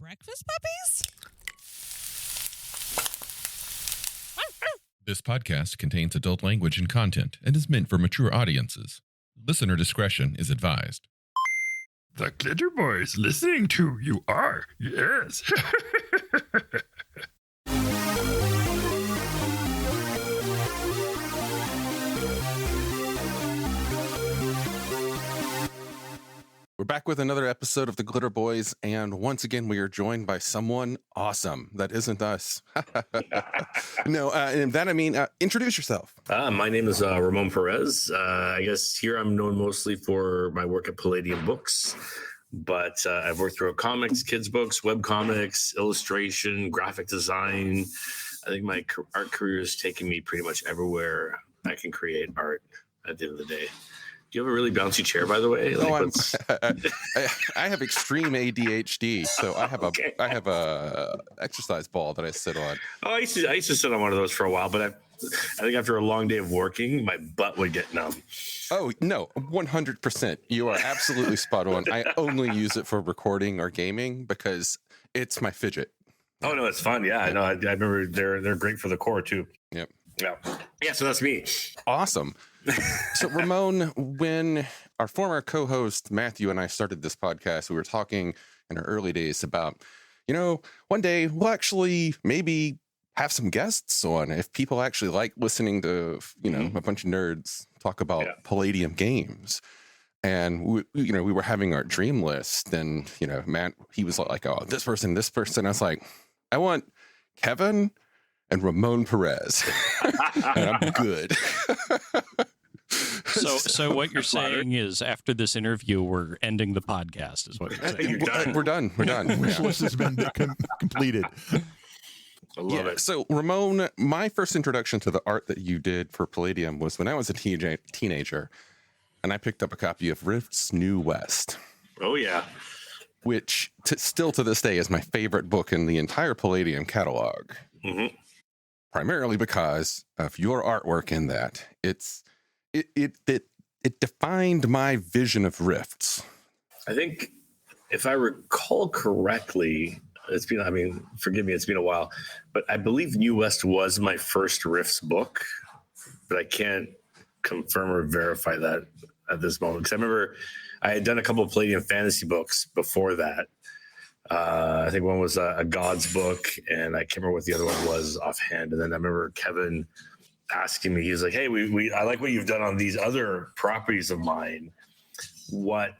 breakfast puppies? This podcast contains adult language and content and is meant for mature audiences. Listener discretion is advised. The Glitterbois listening to you are, yes. We're back with another episode of the Glitterbois, and once again, we are joined by someone awesome that isn't us. No, and that I mean, introduce yourself. My name is Ramón Pêrez. I guess here I'm known mostly for my work at Palladium Books, but I've worked through comics, kids books, web comics, illustration, graphic design. I think my art career has taken me pretty much everywhere I can create art at the end of the day. Do you have a really bouncy chair, by the way? I have extreme ADHD, so I have I have a exercise ball that I sit on. Oh, I used to sit on one of those for a while, but I think after a long day of working, my butt would get numb. Oh, no, 100%. You are absolutely spot on. I only use it for recording or gaming because it's my fidget. Oh, no, it's fun. Yeah, I know. I remember they're great for the core, too. Yep. Yeah, so that's me. Awesome. So, Ramon, when our former co-host Matthew and I started this podcast, we were talking in our early days about, one day we'll actually maybe have some guests on if people actually like listening to, a bunch of nerds talk about Palladium games. And, we were having our dream list, and, Matt, he was like, oh, this person. I was like, I want Kevin and Ramón Pêrez, and I'm good. So what you're saying is after this interview, we're ending the podcast, is what you're saying. We're done. Wish list has been completed. I love it. So, Ramon, my first introduction to the art that you did for Palladium was when I was a teenager, and I picked up a copy of Rift's New West. Oh, yeah. Which still to this day is my favorite book in the entire Palladium catalog. Mm-hmm. Primarily because of your artwork in that. It defined my vision of Rifts. I think if I recall correctly, forgive me, it's been a while, but I believe New West was my first Rifts book, but I can't confirm or verify that at this moment. Because I remember I had done a couple of Palladium fantasy books before that. I think one was a God's book, and I can't remember what the other one was offhand. And then I remember Kevin asking me, he was like, hey, I like what you've done on these other properties of mine. Or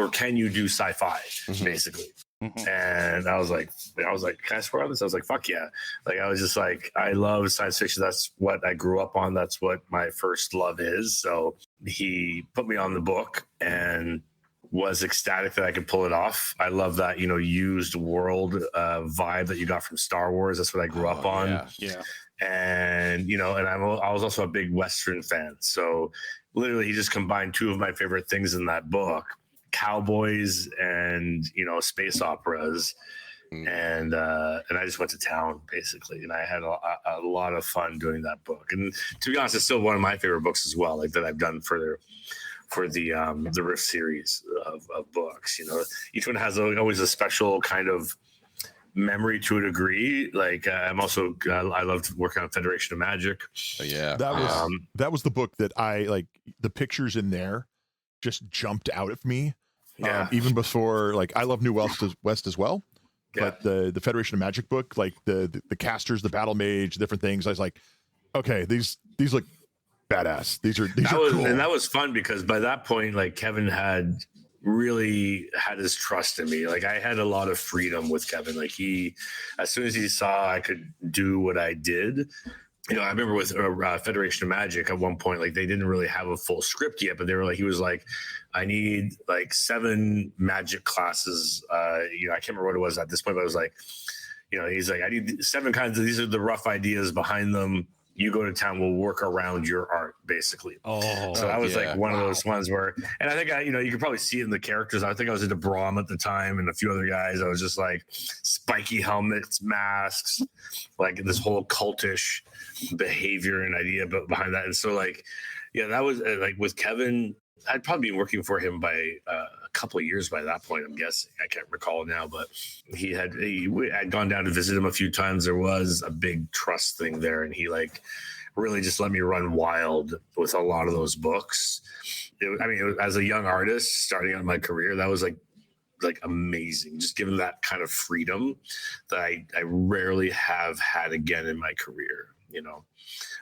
can you do sci-fi, basically? Mm-hmm. And I was like, can I swear on this? I was like, fuck yeah. Like, I was just like, I love science fiction. That's what I grew up on. That's what my first love is. So he put me on the book and was ecstatic that I could pull it off. I love that, used world vibe that you got from Star Wars. That's what I grew up on. Yeah. And, and I was also a big Western fan. So literally he just combined two of my favorite things in that book, cowboys and, space operas. And I just went to town basically. And I had a lot of fun doing that book. And to be honest, it's still one of my favorite books as well, like that I've done for the Rift series of books. Each one has always a special kind of memory to a degree. Like I'm also I loved working on Federation of Magic. Yeah, that was the book that I like. The pictures in there just jumped out at me. Yeah. Even before, like, I love New West as well. Yeah. But the Federation of Magic book, like the casters, the battle mage, different things, I was like, okay, these look badass. These are cool. And that was fun because by that point, like, Kevin had really had his trust in me. Like, I had a lot of freedom with Kevin. Like, as soon as he saw I could do what I did, I remember with Federation of Magic at one point, like, they didn't really have a full script yet, but he was like, I need like 7 magic classes. I can't remember what it was at this point, but I was like, he's like, I need 7 kinds of, these are the rough ideas behind them. You go to town, we'll work around your art, basically. Oh, so I was like one of those ones where, and I think you could probably see it in the characters. I think I was into Brahm at the time and a few other guys. I was just like spiky helmets, masks, like this whole cultish behavior and idea behind that. And so that was like with Kevin, I'd probably been working for him by a couple of years by that point, I'm guessing. I can't recall now, but I'd gone down to visit him a few times. There was a big trust thing there, and he like really just let me run wild with a lot of those books. As a young artist starting out my career, that was like amazing. Just given that kind of freedom that I rarely have had again in my career. You know,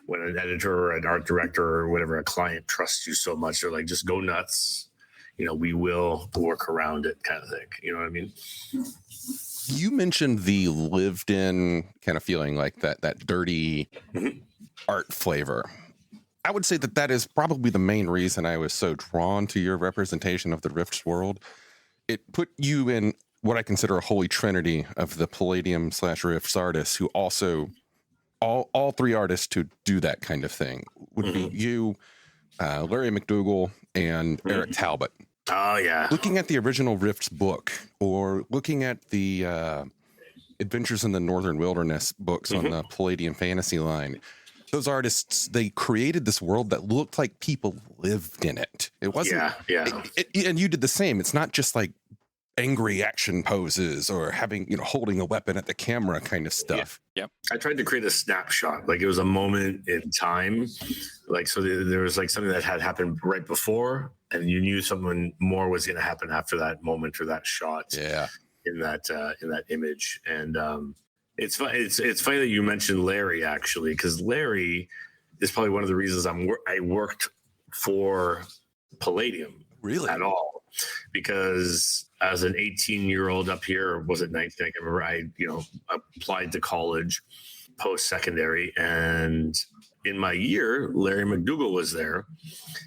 when an editor or an art director or whatever, a client trusts you so much, they're like, just go nuts. You know, we will work around it, kind of thing. You know what I mean? You mentioned the lived in kind of feeling, like that dirty art flavor. I would say that is probably the main reason I was so drawn to your representation of the Rifts world. It put you in what I consider a holy trinity of the Palladium / Rifts artists, who also all three artists to do that kind of thing would be you, Larry McDougall, and Eric Talbot. Oh yeah. Looking at the original Rifts book, or looking at the Adventures in the Northern Wilderness books on the Palladium fantasy line, those artists, they created this world that looked like people lived in it. It wasn't, and you did the same. It's not just like angry action poses or having, holding a weapon at the camera kind of stuff. Yep. I tried to create a snapshot, like it was a moment in time, like so there was like something that had happened right before, and you knew something more was going to happen after that moment or that shot. Yeah. In that image, and it's funny that you mentioned Larry, actually, because Larry is probably one of the reasons I worked for Palladium. Really? At all. Because as an 18-year-old up here, or was it 19? I can't remember. I applied to college post-secondary, and in my year, Larry McDougall was there.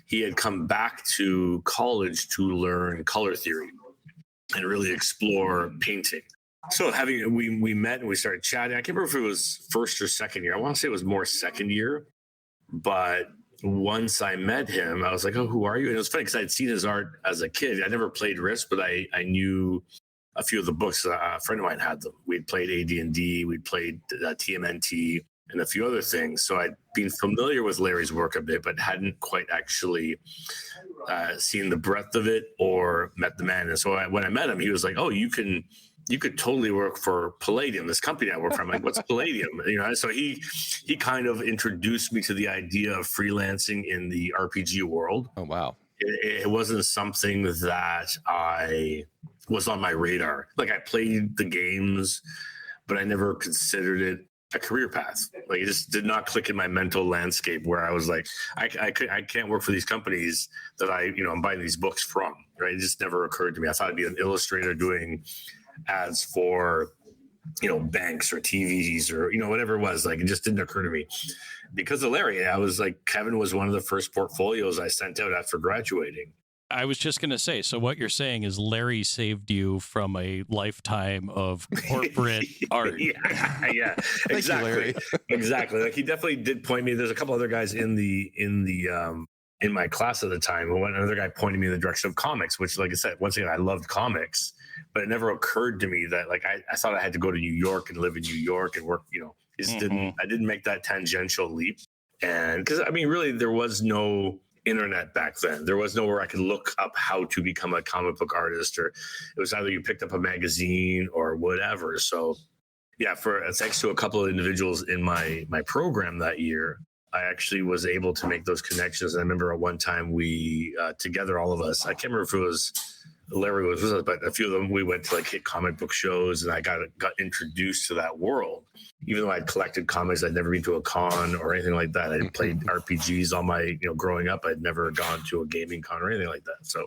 He had come back to college to learn color theory and really explore painting. So we met and we started chatting. I can't remember if it was first or second year. I want to say it was more second year, but once I met him, I was like, "Oh, who are you?" And it was funny because I'd seen his art as a kid. I never played Risk, but I knew a few of the books. A friend of mine had them. We'd played AD&D, we'd played TMNT, and a few other things. So I'd been familiar with Larry's work a bit, but hadn't quite actually seen the breadth of it or met the man. And so when I met him, he was like, "Oh, you could totally work for Palladium, this company I work for." I'm like, "What's Palladium?" So he kind of introduced me to the idea of freelancing in the RPG world. Oh, wow. It wasn't something that was on my radar. Like, I played the games, but I never considered it a career path. Like, it just did not click in my mental landscape where I was like, I can't work for these companies that I'm buying these books from, right? It just never occurred to me. I thought I'd be an illustrator doing ads for banks or TVs or whatever it was. Like, it just didn't occur to me. Because of Larry, I was like, Kevin was one of the first portfolios I sent out after graduating. I was just going to say, so what you're saying is Larry saved you from a lifetime of corporate art. Yeah, exactly. Exactly. Like, he definitely did point me. There's a couple other guys in my class at the time. Another guy pointed me in the direction of comics, which, like I said, once again, I loved comics, but it never occurred to me that, like, I thought I had to go to New York and live in New York and work, I didn't make that tangential leap. And because, really, there was no internet back then. There was nowhere I could look up how to become a comic book artist, or it was either you picked up a magazine or whatever. So yeah, thanks to a couple of individuals in my program that year, I actually was able to make those connections. And I remember at one time we together, all of us, I can't remember if it was Larry was with us, but a few of them, we went to like hit comic book shows, and I got introduced to that world. Even though I'd collected comics, I'd never been to a con or anything like that. I played RPGs all my, growing up. I'd never gone to a gaming con or anything like that. So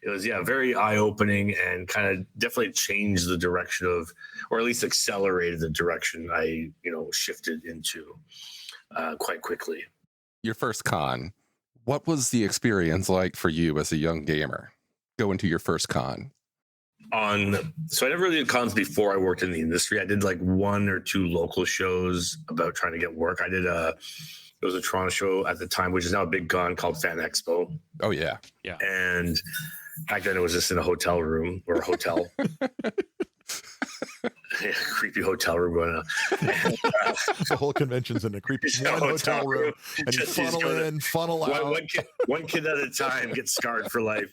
it was, very eye-opening, and kind of definitely changed the direction of, or at least accelerated the direction I, shifted into quite quickly. Your first con, what was the experience like for you as a young gamer? Going to your first con? So I never really did cons before I worked in the industry. I did like one or two local shows about trying to get work. I did it was a Toronto show at the time, which is now a big con, called Fan Expo. Oh yeah. Yeah. And back then it was just in a hotel room or a hotel. Creepy hotel room going on. The whole convention's in a creepy one hotel room, and you funnel in, funnel out. One kid at a time gets scarred for life.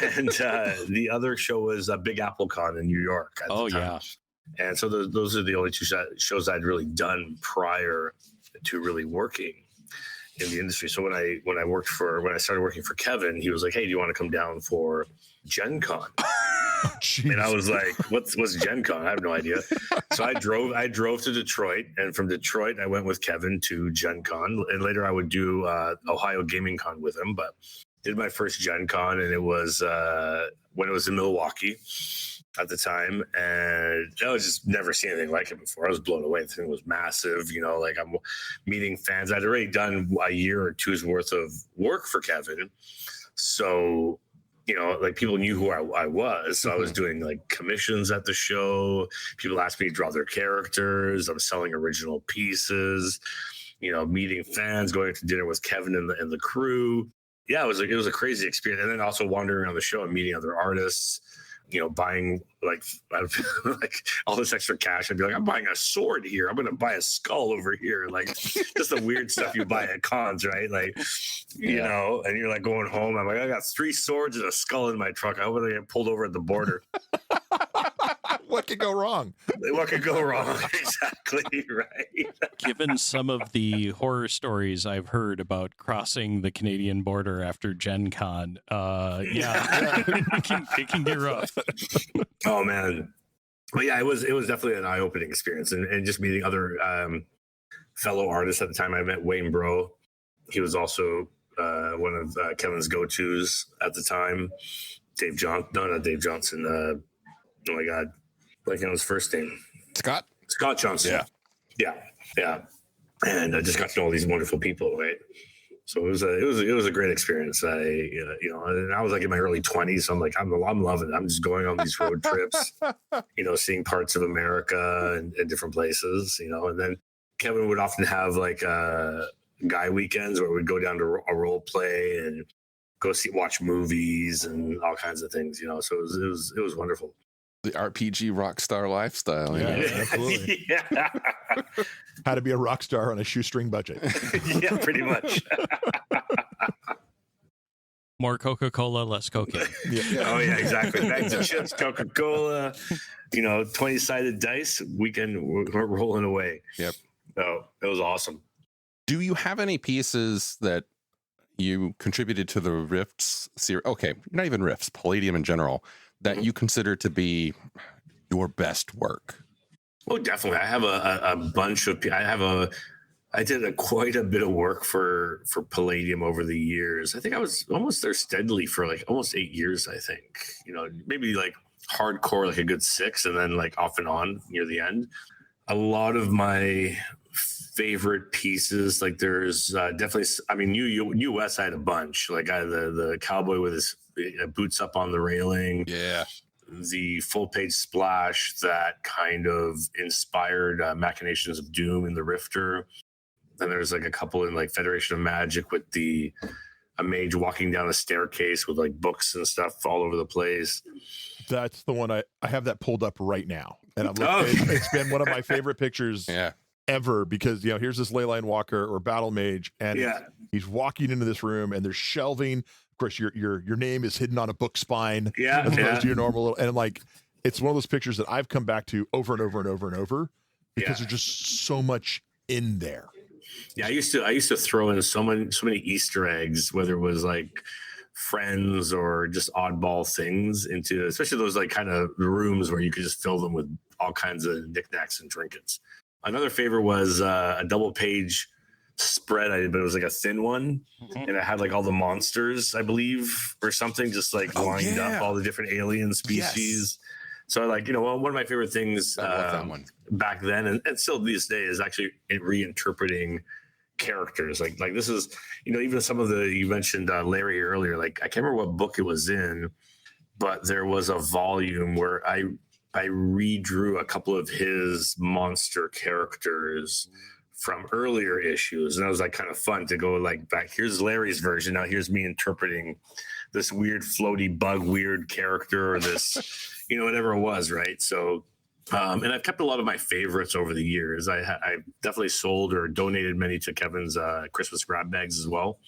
And the other show was Big Apple Con in New York. At the time. Yeah. And so those are the only two shows I'd really done prior to really working in the industry. So when I started working for Kevin, he was like, "Hey, do you want to come down for Gen Con?" And I was like, what's Gen Con? I have no idea. So I drove to Detroit, and from Detroit I went with Kevin to Gen Con, and later I would do Ohio Gaming Con with him. But did my first Gen Con, and it was when it was in Milwaukee at the time, and I was just never seen anything like it before. I was blown away. The thing was massive, like I'm meeting fans. I'd already done a year or two's worth of work for Kevin, so like people knew who I was. So I was doing like commissions at the show. People asked me to draw their characters. I'm selling original pieces, meeting fans, going to dinner with Kevin and the crew. Yeah, it was a crazy experience. And then also wandering around the show and meeting other artists, buying like all this extra cash. I'd be like, I'm buying a sword here. I'm going to buy a skull over here. Like just the weird stuff you buy at cons, right? Like, and you're like going home. I'm like, I got 3 swords and a skull in my truck. I hope I get pulled over at the border. What could go wrong? What could go wrong? Exactly, right. Given some of the horror stories I've heard about crossing the Canadian border after Gen Con, it can get rough. Oh man. But yeah, it was definitely an eye-opening experience, and just meeting other fellow artists at the time. I met Wayne Bro. He was also one of Kevin's go-tos at the time. Not Dave Johnson. Oh my God. Like on his first name. Scott Johnson. Yeah. And I just got to know all these wonderful people, right? So it was a great experience. And I was like in my early 20s. So I'm like, I'm loving it. I'm just going on these road trips, seeing parts of America and different places, and then Kevin would often have like guy weekends where we'd go down to a role play and go watch movies and all kinds of things, so it was wonderful. The RPG rock star lifestyle. Yeah, absolutely. Yeah. How to be a rock star on a shoestring budget. Yeah, pretty much. More Coca-Cola, less cocaine. Oh yeah, exactly. Bags of chips, Coca-Cola, 20-sided dice. We're rolling away. Yep. So it was awesome. Do you have any pieces that you contributed to the Rifts series? Okay, not even Rifts, Palladium in general, that you consider to be your best work? Oh, definitely. I have a bunch of. I did quite a bit of work for Palladium over the years. I think I was almost there steadily for like almost 8 years. I think maybe like hardcore like a good 6, and then like off and on near the end. A lot of my favorite pieces, like there's definitely. I mean, New West I had a bunch. Like the cowboy with his boots up on the railing. Yeah. The full page splash that kind of inspired Machinations of Doom in the Rifter. Then there's like a couple in like Federation of Magic with a mage walking down a staircase with like books and stuff all over the place. That's the one I have that pulled up right now, and I'm looking. It's been one of my favorite pictures ever, because here's this leyline walker or battle mage, and he's walking into this room, and there's shelving. Of course, your name is hidden on a book spine, as opposed to your normal little. And like, it's one of those pictures that I've come back to over and over and over and over, because there's just so much in there. Yeah, I used to throw in so many Easter eggs, whether it was like friends or just oddball things into, especially those like kind of rooms where you could just fill them with all kinds of knickknacks and trinkets. Another favorite was a double page spread I did, but it was like a thin one, and it had like all the monsters, I believe, or something, just like lined up, all the different alien species. So like, one of my favorite things back then and still these days is actually reinterpreting characters. Like this is, even some of you mentioned Larry earlier, like I can't remember what book it was in, but there was a volume where I redrew a couple of his monster characters from earlier issues, and it was like kind of fun to go like back. Here's Larry's version. Now here's me interpreting this weird floaty bug weird character, or this, whatever it was, right? So And I've kept a lot of my favorites over the years. I definitely sold or donated many to Kevin's Christmas grab bags as well.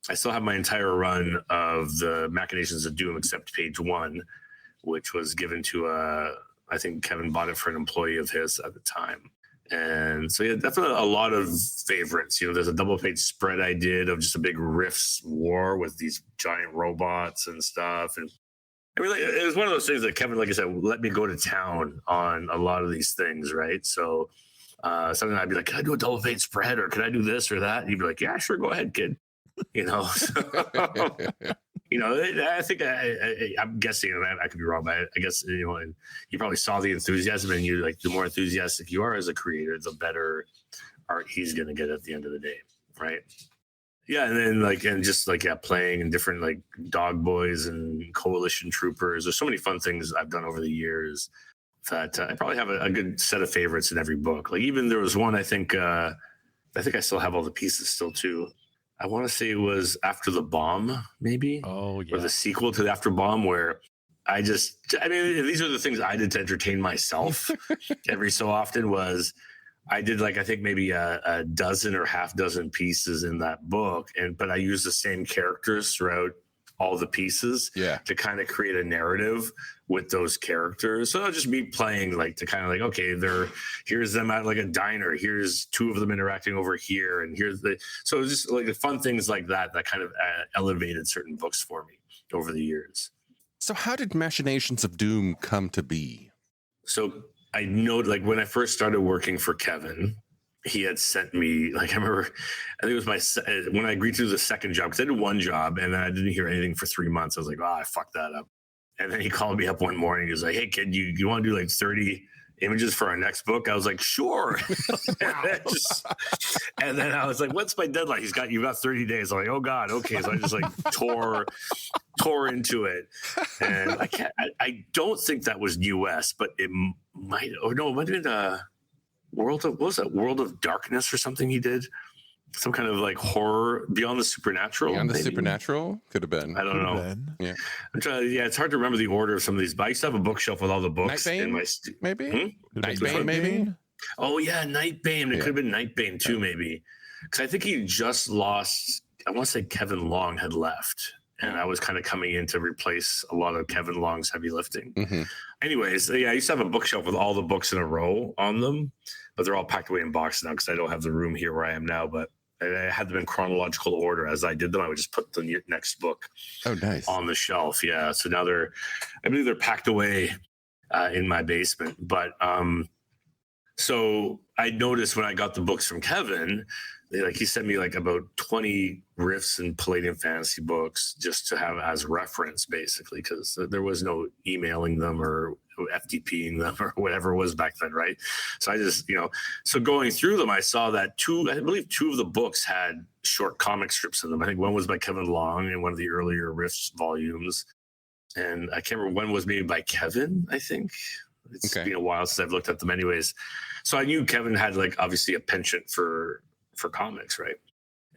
I still have my entire run of the Machinations of Doom, except page 1, which was given to, I think Kevin bought it for an employee of his at the time. And so, yeah, definitely a lot of favorites. There's a double page spread I did of just a big Rifts war with these giant robots and stuff. And I mean, it was one of those things that Kevin, like I said, let me go to town on a lot of these things, right? So something I'd be like, can I do a double page spread, or can I do this or that? And he'd be like, yeah, sure, go ahead, kid. I think I'm guessing, and I could be wrong, but I guess, and you probably saw the enthusiasm, and you like, the more enthusiastic you are as a creator, the better art he's going to get at the end of the day, right? Yeah, and then playing in different like Dog Boys and Coalition Troopers. There's so many fun things I've done over the years that I probably have a good set of favorites in every book. Like, even there was one, I think I still have all the pieces still too. I want to say it was After the Bomb, maybe. Oh, yeah. Or the sequel to the After Bomb, where these are the things I did to entertain myself every so often. Was I did I think maybe a dozen or half dozen pieces in that book, but I used the same characters throughout all the pieces to kind of create a narrative with those characters. So it'll just be playing to kind of okay, here's them at a diner, here's two of them interacting over here, and so it was just the fun things like that kind of elevated certain books for me over the years. So how did Machinations of Doom come to be? So I know, when I first started working for Kevin, he had sent me, I remember, I think it was when I agreed to do the second job, because I did one job and then I didn't hear anything for 3 months. I was like, I fucked that up. And then he called me up one morning. He was like, hey, kid, you want to do 30 images for our next book? I was like, sure. and then I was like, what's my deadline? You've got 30 days. I'm like, oh God, okay. So I just tore into it. And I don't think that was US, but it might have been World of Darkness or something he did. Some kind of horror Beyond the Supernatural. Beyond the Supernatural? Could have been. I don't know. Yeah. I'm trying it's hard to remember the order of some of these, but I used to have a bookshelf with all the books in my maybe? Nightbane, maybe? Oh yeah, Nightbane. It could have been Nightbane too, maybe. Because I think he just lost, I want to say Kevin Long had left. And I was kind of coming in to replace a lot of Kevin Long's heavy lifting. Mm-hmm. Anyways, I used to have a bookshelf with all the books in a row on them, but they're all packed away in boxes now because I don't have the room here where I am now. But I had them in chronological order. As I did them, I would just put the next book on the shelf. Yeah. So now I believe they're packed away in my basement. But so I noticed when I got the books from Kevin, he sent me about 20 Rifts and Palladium fantasy books just to have as reference, basically, because there was no emailing them or FTPing them or whatever it was back then, right? So I just, so going through them, I saw that I believe two of the books had short comic strips in them. I think one was by Kevin Long in one of the earlier Rifts volumes. And I can't remember, one was maybe by Kevin, I think. It's been a while since I've looked at them anyways. So I knew Kevin had obviously a penchant for comics, right?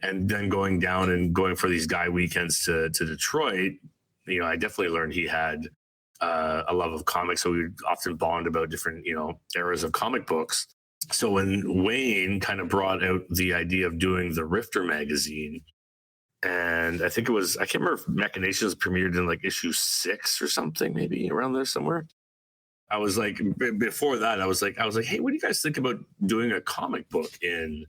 And then going down and going for these guy weekends to Detroit, I definitely learned he had a love of comics. So we would often bond about different, eras of comic books. So when Wayne kind of brought out the idea of doing the Rifter magazine, and I think I can't remember if Machinations premiered in issue 6 or something, maybe around there somewhere. I was before that, I was like, hey, what do you guys think about doing a comic book in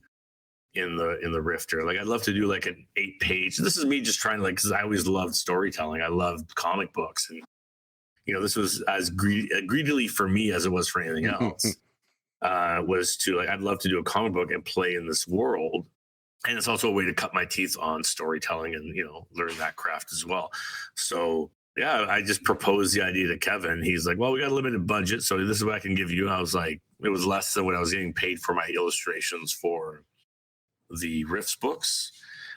the Rifter? I'd love to do an 8-page. This is me just trying to because I always loved storytelling. I loved comic books, and this was as greedily for me as it was for anything else. Was to I'd love to do a comic book and play in this world, and it's also a way to cut my teeth on storytelling and learn that craft as well. So yeah, I just proposed the idea to Kevin. He's like, well, we got a limited budget, so this is what I can give you. I was like, it was less than what I was getting paid for my illustrations for the Rifts books,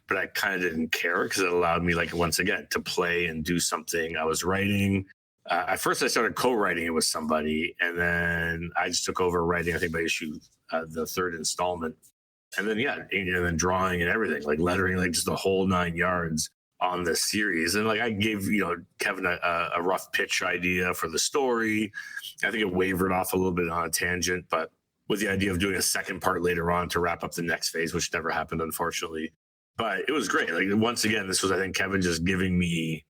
but I kind of didn't care because it allowed me once again to play and do something I was writing. At first I started co-writing it with somebody, and then I just took over writing, I think by issue the 3rd installment, and then and then drawing and everything, lettering, just the whole 9 yards. on this series. And like I gave, Kevin a rough pitch idea for the story. I think it wavered off a little bit on a tangent, but with the idea of doing a second part later on to wrap up the next phase, which never happened, unfortunately. But it was great. Like once again, this was, I think, Kevin just giving me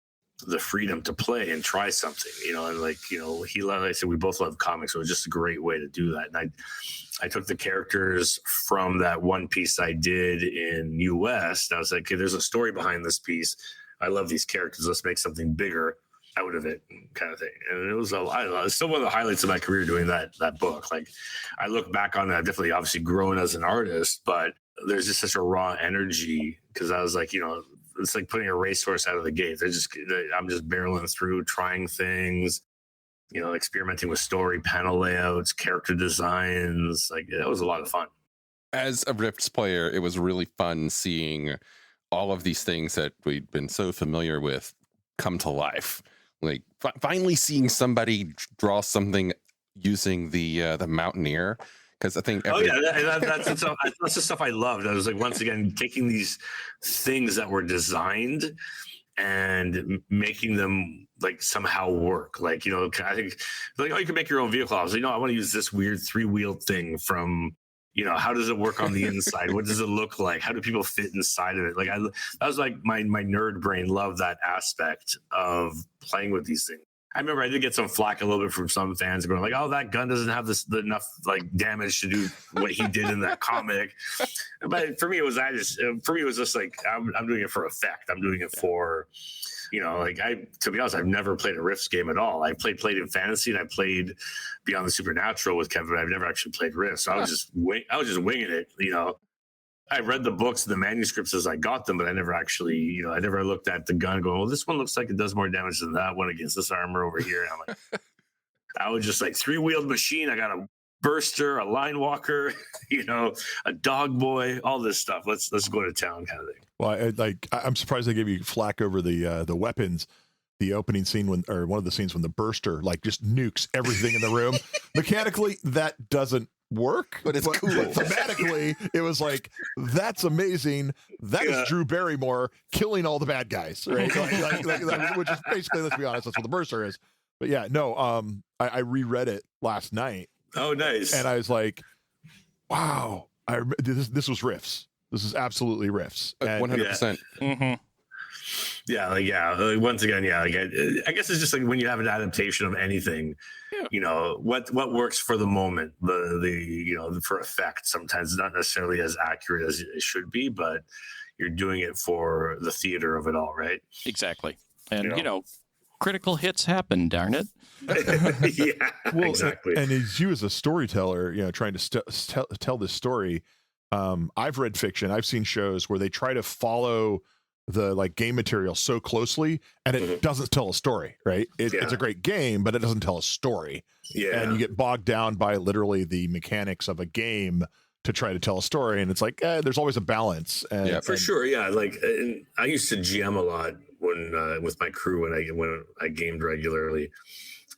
the freedom to play and try something, and like, like I said, we both love comics. So it was just a great way to do that. And I took the characters from that one piece I did in US. And I was like, okay, there's a story behind this piece. I love these characters. Let's make something bigger out of it, kind of thing. And it was it's still one of the highlights of my career doing that book. Like I look back on that, definitely obviously grown as an artist, but there's just such a raw energy because I was like, it's like putting a racehorse out of the gate. I'm just barreling through, trying things, experimenting with story, panel layouts, character designs. Like that was a lot of fun. As a Rifts player, it was really fun seeing all of these things that we'd been so familiar with come to life. Like finally seeing somebody draw something using the Mountaineer. Because I think that's the stuff I loved. I was like, once again, taking these things that were designed and making them like somehow work. Like, I think like, you can make your own vehicle. I was like, I want to use this weird 3-wheeled thing from, how does it work on the inside? What does it look like? How do people fit inside of it? Like that was like my nerd brain loved that aspect of playing with these things. I remember I did get some flack a little bit from some fans going like, "Oh, that gun doesn't have enough like damage to do what he did in that comic." But for me, it was just like I'm doing it for effect. I'm doing it for, to be honest, I've never played a Rifts game at all. I played in Fantasy and I played Beyond the Supernatural with Kevin. I've never actually played Rifts. So I was just winging it. I read the books, the manuscripts as I got them, but I never actually, I never looked at the gun going, well, this one looks like it does more damage than that one against this armor over here. And I'm like, I was just like 3-wheeled machine. I got a burster, a line walker, a dog boy, all this stuff. Let's go to town kind of thing. Well, I'm surprised they gave you flack over the weapons. The opening scene or one of the scenes when the burster like just nukes everything in the room. Mechanically, that doesn't work, but it's cool. But thematically, it was like, that's amazing. That is Drew Barrymore killing all the bad guys, right? Which is basically, let's be honest, that's what the burster is. But yeah, no, I reread it last night. Oh, nice. And I was like, wow, this was Rifts. This is absolutely Rifts. 100%. Mm-hmm. Once again, I guess it's just like when you have an adaptation of anything, what works for the moment, the for effect. Sometimes not necessarily as accurate as it should be, but you're doing it for the theater of it all, right? Exactly. And critical hits happen, darn it. Exactly. And as you as a storyteller, trying to tell this story, I've read fiction, I've seen shows where they try to follow the like game material so closely and it doesn't tell a story, right? It's a great game, but it doesn't tell a story. Yeah. And you get bogged down by literally the mechanics of a game to try to tell a story. And it's like, there's always a balance. For sure. Yeah. Like I used to GM a lot when with my crew when I gamed regularly.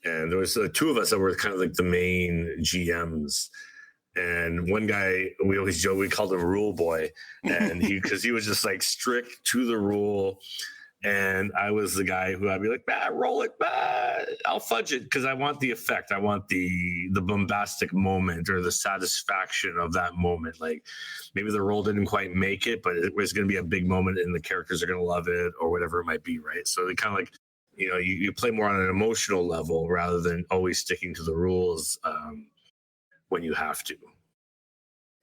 And there was two of us that were kind of like the main GMs. And one guy, we always joke, we called him Rule Boy, and because he was just like strict to the rule. And I was the guy who I'd be like, roll it, I'll fudge it because I want the effect. I want the bombastic moment or the satisfaction of that moment. Like maybe the roll didn't quite make it, but it was going to be a big moment and the characters are going to love it or whatever it might be, right? So they kind of like, you play more on an emotional level rather than always sticking to the rules when you have to.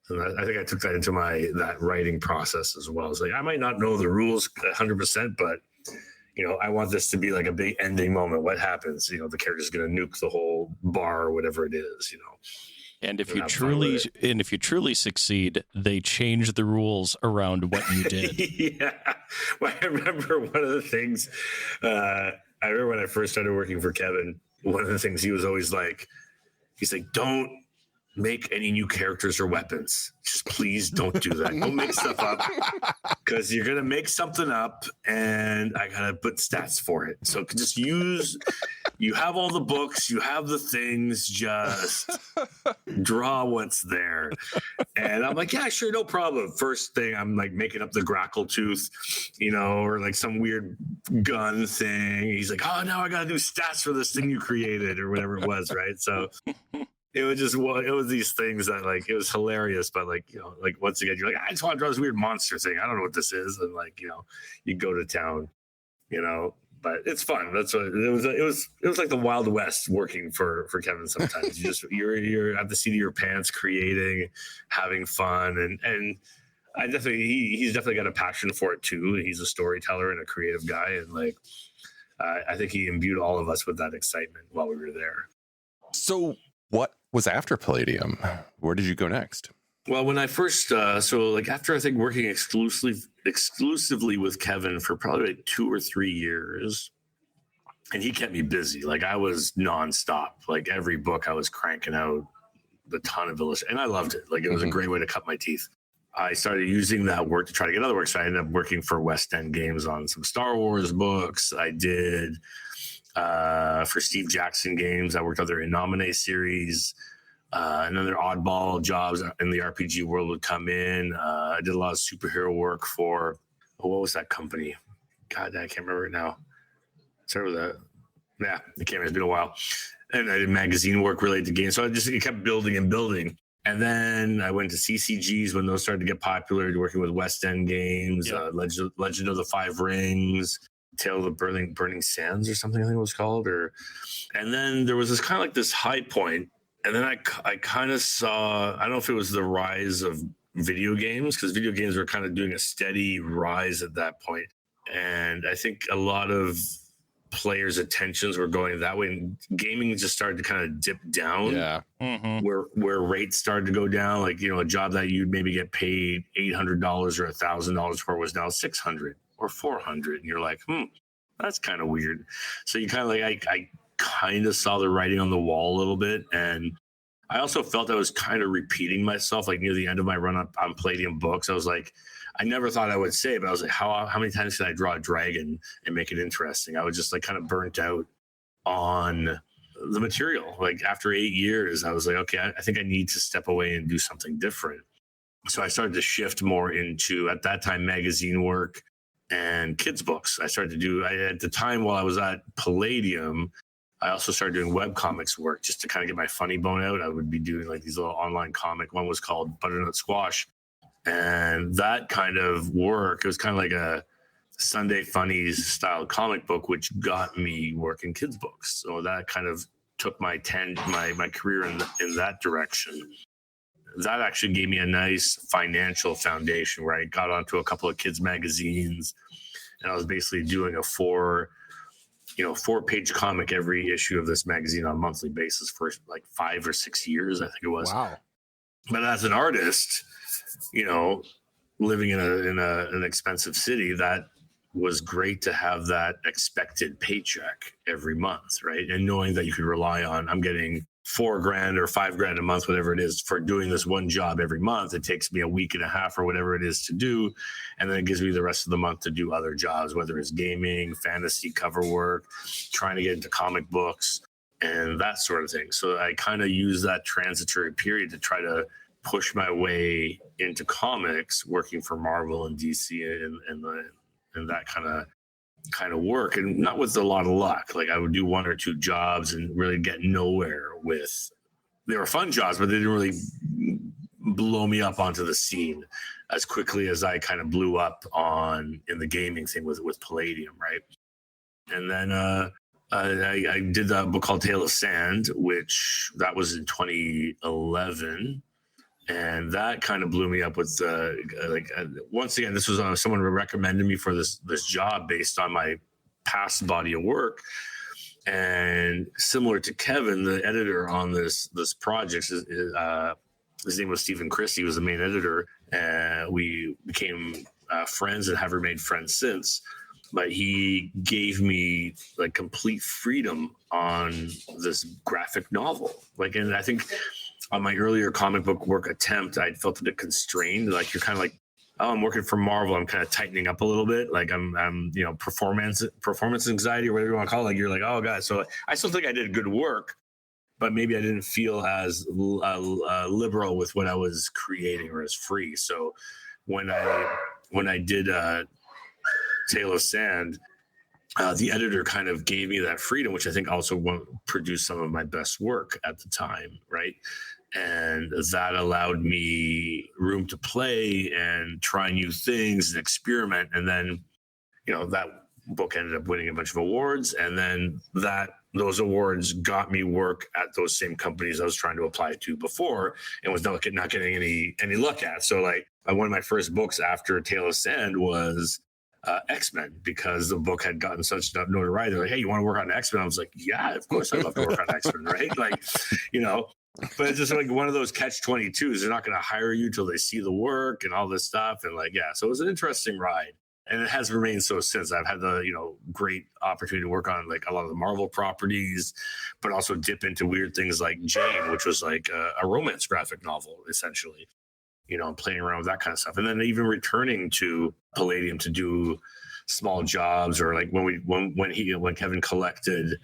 And I think I took that into that writing process as well. It's like, I might not know the rules 100%, but I want this to be like a big ending moment. What happens? The character's going to nuke the whole bar or whatever it is, And if you truly succeed, they change the rules around what you did. Yeah. Well, I remember one of the things, I remember when I first started working for Kevin, one of the things he was always like, he's like, don't make any new characters or weapons. Just please don't do that. Don't make stuff up, because you're gonna make something up and I gotta put stats for it. So just use, you have all the books, you have the things, just draw what's there. And I'm like, yeah, sure, no problem. First thing, I'm like making up the grackle tooth, or like some weird gun thing. He's like, oh, now I gotta do stats for this thing you created or whatever it was, right? So it was these things that, like, it was hilarious, but like, once again, you're like, I just want to draw this weird monster thing. I don't know what this is. And like, you go to town, but it's fun. That's what it was. It was like the Wild West working for Kevin. Sometimes you're at the seat of your pants, creating, having fun. And he's definitely got a passion for it too. He's a storyteller and a creative guy. And like, I think he imbued all of us with that excitement while we were there. So what was after Palladium? Where did you go next? Well, when I first, after I think working exclusively with Kevin for probably like 2 or 3 years, and he kept me busy. Like I was nonstop. Like every book I was cranking out a ton of illustrations, and I loved it. Like it was a great way to cut my teeth. I started using that work to try to get other work. So I ended up working for West End Games on some Star Wars books. I did for Steve Jackson Games. I worked on their Innomine series. And then their oddball jobs in the RPG world would come in. I did a lot of superhero work for, what was that company? God, I can't remember it now. Sorry with that. Yeah, I can't remember. It's been a while. And I did magazine work related to games. So it kept building and building. And then I went to CCGs when those started to get popular, working with West End Games, Legend of the Five Rings, Tale of the Burning Sands or something I think it was called. And then there was this kind of like this high point. And then I kind of saw, I don't know if it was the rise of video games, because video games were kind of doing a steady rise at that point. And I think a lot of players' attentions were going that way. And gaming just started to kind of dip down. Yeah. Mm-hmm. Where rates started to go down. Like, a job that you'd maybe get paid $800 or $1,000 for was now $600 or $400. And you're like, that's kind of weird. So you kind of like, I kind of saw the writing on the wall a little bit, and I also felt I was kind of repeating myself. Like near the end of my run on Palladium books, I was like, I never thought I would say it, but I was like, how many times can I draw a dragon and make it interesting? I was just like kind of burnt out on the material. Like after 8 years, I was like, okay, I think I need to step away and do something different. So I started to shift more into, at that time, magazine work and kids books. I started to do, at the time while I was at Palladium, I also started doing webcomics work just to kind of get my funny bone out. I would be doing like these little online comic. One was called Butternut Squash. And that kind of work, it was kind of like a Sunday Funnies style comic book, which got me work in kids books. So that kind of took my career in that direction. That actually gave me a nice financial foundation where I got onto a couple of kids magazines, and I was basically doing a 4-page comic every issue of this magazine on a monthly basis for like 5 or 6 years, I think it was. Wow. But as an artist, living in an expensive city, that was great to have that expected paycheck every month, right? And knowing that you could rely on, I'm getting $4,000 or $5,000 a month, whatever it is, for doing this one job every month. It takes me a week and a half or whatever it is to do. And then it gives me the rest of the month to do other jobs, whether it's gaming, fantasy cover work, trying to get into comic books and that sort of thing. So I kind of use that transitory period to try to push my way into comics, working for Marvel and DC and that kind of work, and not with a lot of luck. Like I would do 1 or 2 jobs and really get nowhere with. They were fun jobs, but they didn't really blow me up onto the scene as quickly as I kind of blew up in the gaming thing with Palladium, right? And then I did a book called Tale of Sand, which that was in 2011. And that kind of blew me up with once again, this was someone recommended me for this job based on my past body of work. And similar to Kevin, the editor on this project, his name was Stephen Christie, was the main editor. And we became friends and have remained friends since. But he gave me like complete freedom on this graphic novel. And I think on my earlier comic book work attempt, I felt a bit constrained. Like you're kind of like, oh, I'm working for Marvel. I'm kind of tightening up a little bit. Like I'm performance anxiety or whatever you want to call it. Like you're like, oh God. So I still think I did good work, but maybe I didn't feel as liberal with what I was creating or as free. So when I did Tale of Sand, the editor kind of gave me that freedom, which I think also produced some of my best work at the time, right? And that allowed me room to play and try new things and experiment. And then, that book ended up winning a bunch of awards. And then those awards got me work at those same companies I was trying to apply to before and was not getting any luck at. So like one of my first books after Tale of Sand was X-Men, because the book had gotten such notoriety. They're like, hey, you want to work on X-Men? I was like, yeah, of course I'd love to work on X-Men, right? Like, but it's just like one of those catch-22s. They're not going to hire you till they see the work and all this stuff. And like, yeah, so it was an interesting ride. And it has remained so since. I've had the, great opportunity to work on like a lot of the Marvel properties, but also dip into weird things like Jane, which was like a romance graphic novel, essentially, playing around with that kind of stuff. And then even returning to Palladium to do small jobs, or like when Kevin collected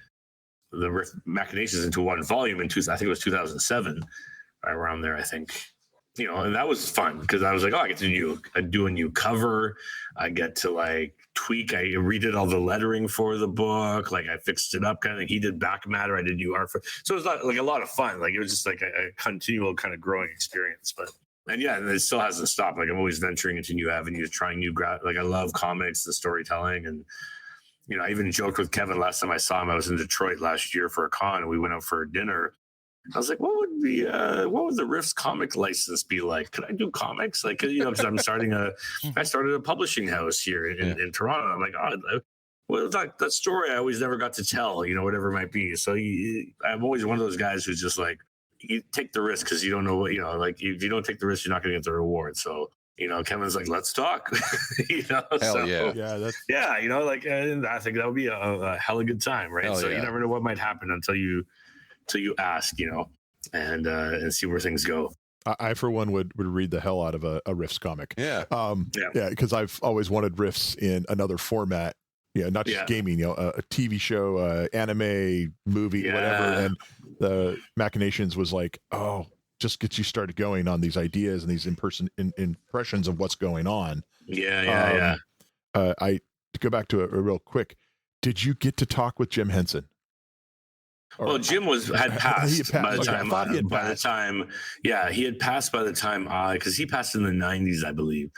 the Rift Machinations into one volume I think it was 2007, around there, I think. And that was fun because I was like, oh, I get to do a new cover. I get to like tweak. I redid all the lettering for the book. Like I fixed it up kind of thing. He did back matter. I did new art so it was like a lot of fun. Like it was just like a continual kind of growing experience. And it still hasn't stopped. Like I'm always venturing into new avenues, trying new like I love comics, the storytelling. And, I even joked with Kevin last time I saw him. I was in Detroit last year for a con and we went out for dinner. I was like, what would the Riffs comic license be like? Could I do comics? Like, because I started a publishing house here in Toronto. I'm like, oh, well, that story I always never got to tell, whatever it might be. So I'm always one of those guys who's just like, you take the risk because you don't know what, like if you don't take the risk, you're not going to get the reward. So, Kevin's like, let's talk, Hell yeah. And I think that would be a hella good time. Right. You never know what might happen until you ask, and see where things go. I for one would read the hell out of a Riffs comic. Yeah. Because I've always wanted Riffs in another format. Not just gaming, a TV show, anime, movie, whatever. And the Machinations was like, oh, just gets you started going on these ideas and these impressions of what's going on. I to go back to it real quick. Did you get to talk with Jim Henson? Well, Jim had passed by the time. He had passed by the time because he passed in the 90s, I believe.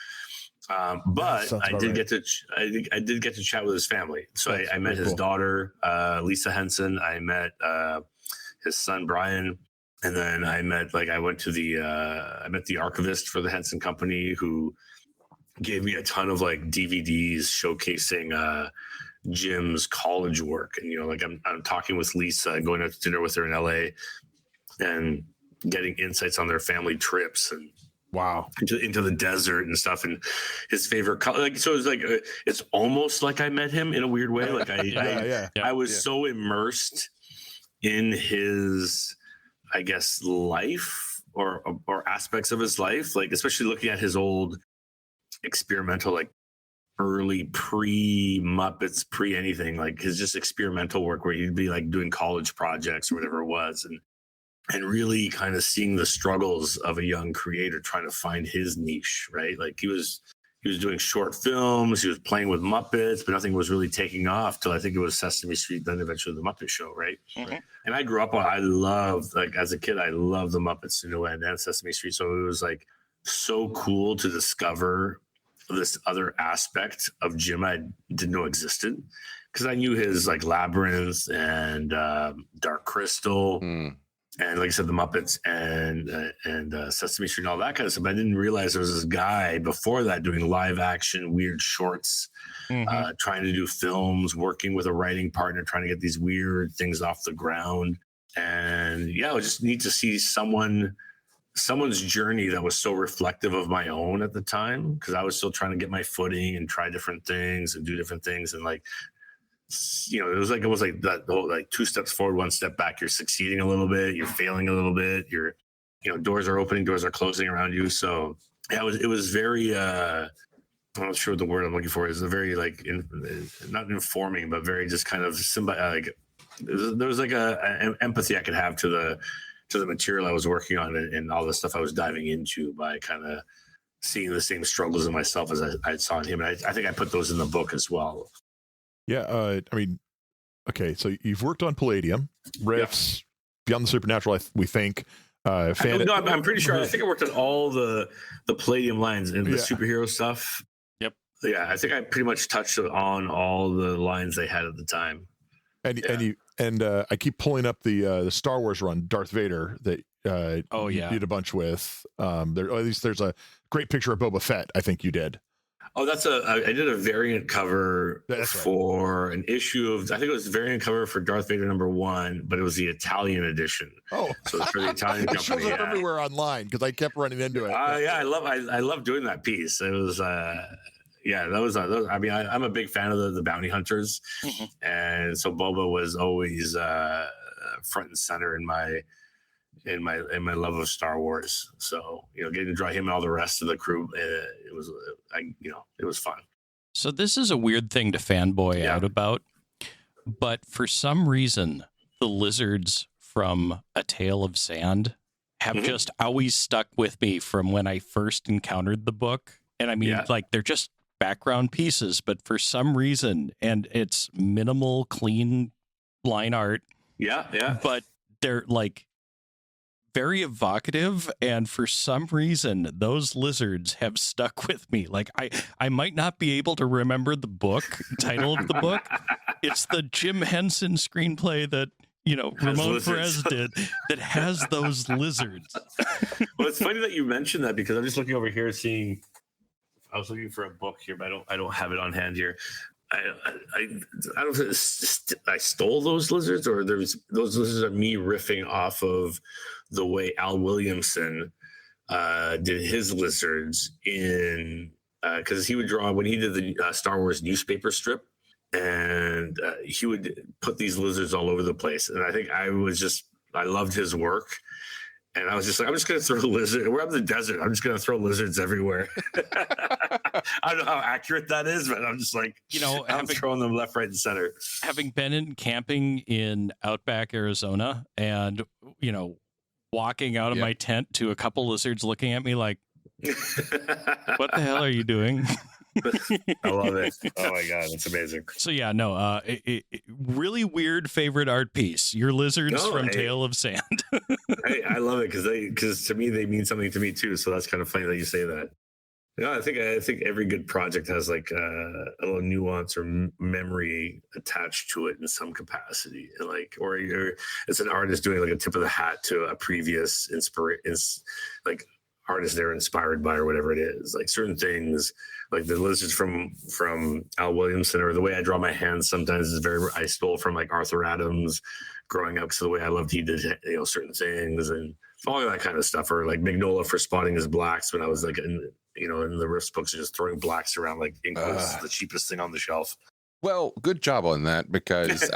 But I did get to chat with his family. So I met his daughter, Lisa Henson. I met his son Brian, and then I met the archivist for the Henson Company, who gave me a ton of like DVDs showcasing Jim's college work. And I'm talking with Lisa, going out to dinner with her in LA, and getting insights on their family trips and into the desert and stuff, and his favorite color. Like, so it's almost like I met him in a weird way. Like I was so immersed in his, I guess, life or aspects of his life, like especially looking at his old experimental, like early pre-Muppets, pre-anything, like his just experimental work where he'd be like doing college projects or whatever it was, and really kind of seeing the struggles of a young creator trying to find his niche, right? Like he was doing short films, he was playing with Muppets, but nothing was really taking off till I think it was Sesame Street, then eventually the Muppet Show, right? Mm-hmm. And I grew up as a kid, I loved the Muppets to no end and Sesame Street. So it was like so cool to discover this other aspect of Jim I didn't know existed, because I knew his like Labyrinth and Dark Crystal, and like I said, the Muppets and Sesame Street and all that kind of stuff. But I didn't realize there was this guy before that doing live action weird shorts, trying to do films, working with a writing partner, trying to get these weird things off the ground. And I just need to see someone's journey that was so reflective of my own at the time, because I was still trying to get my footing and try different things and do different things. And like, it was like that whole, like 2 steps forward, 1 step back. You're succeeding a little bit, you're failing a little bit, you're doors are opening, doors are closing around you. So yeah, it was very, I'm not sure what the word I'm looking for is. A very not informing, but very just kind of like there was like an empathy I could have to the material I was working on and all the stuff I was diving into by kind of seeing the same struggles in myself as I saw in him. And I think I put those in the book as well. Yeah. I mean, okay. So you've worked on Palladium, Rifts, Beyond the Supernatural, we think. I'm pretty sure. I think I worked on all the Palladium lines and the superhero stuff. Yep. Yeah. I think I pretty much touched on all the lines they had at the time. And I keep pulling up the Star Wars run, Darth Vader, that you did a bunch with. At least there's a great picture of Boba Fett. I think you did. Oh, I did a variant cover for an issue of, I think it was a variant cover for Darth Vader #1, but it was the Italian edition. Oh, so it's for the Italian company. It shows up everywhere online because I kept running into it. I love doing that piece. It was I mean, I'm a big fan of the bounty hunters, and so Boba was always front and center in my love of Star Wars. So getting to draw him and all the rest of the crew, it was fun. So this is a weird thing to fanboy out about, but for some reason, the lizards from A Tale of Sand have just always stuck with me from when I first encountered the book. And I mean, they're just background pieces, but for some reason, and it's minimal, clean line art. Yeah. But they're very evocative, and for some reason those lizards have stuck with me. I might not be able to remember the title of the book. It's the Jim Henson screenplay that Ramón Pêrez did that has those lizards. Well, it's funny that you mentioned that because I'm just looking over here seeing. I was looking for a book here, but I don't have it on hand here. I don't know if I stole those lizards or those lizards are me riffing off of the way Al Williamson did his lizards in because he would draw when he did the Star Wars newspaper strip, and he would put these lizards all over the place. And I think I loved his work. And I was just like, I'm just going to throw lizards. We're in the desert. I'm just going to throw lizards everywhere. I don't know how accurate that is, but I'm just like, I'm throwing them left, right, and center. Having been in camping in Outback, Arizona, and, walking out of my tent to a couple lizards looking at me like, what the hell are you doing? I love it. Oh my God, that's amazing. So really weird favorite art piece. Your lizards from Tale of Sand. I love it because to me they mean something to me too. So that's kind of funny that you say that. I think every good project has like a little nuance or memory attached to it in some capacity, and or it's an artist doing like a tip of the hat to a previous artist they're inspired by or whatever it is. Like certain things, like the lizards from Al Williamson, or the way I draw my hands sometimes is I stole from like Arthur Adams growing up, because the way I loved he did certain things and all that kind of stuff, or like Mignola for spotting his blacks when I was like in the Rifts books, just throwing blacks around like ink was the cheapest thing on the shelf. Well, good job on that, because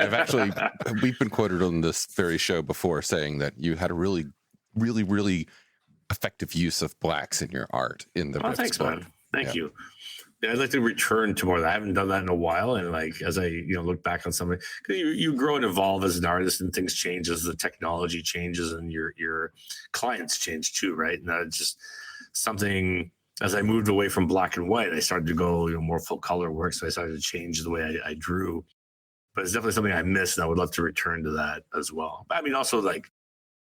we've been quoted on this very show before saying that you had a really, really, really effective use of blacks in your art in the Rifts thanks, book. man. Thank you. Yeah, I'd like to return to more of that. I haven't done that in a while, and as I look back on something, because you grow and evolve as an artist, and things change as the technology changes, and your clients change too, right? And that's just something. As I moved away from black and white, I started to go more full color work, so I started to change the way I drew. But it's definitely something I missed, and I would love to return to that as well. But I mean, also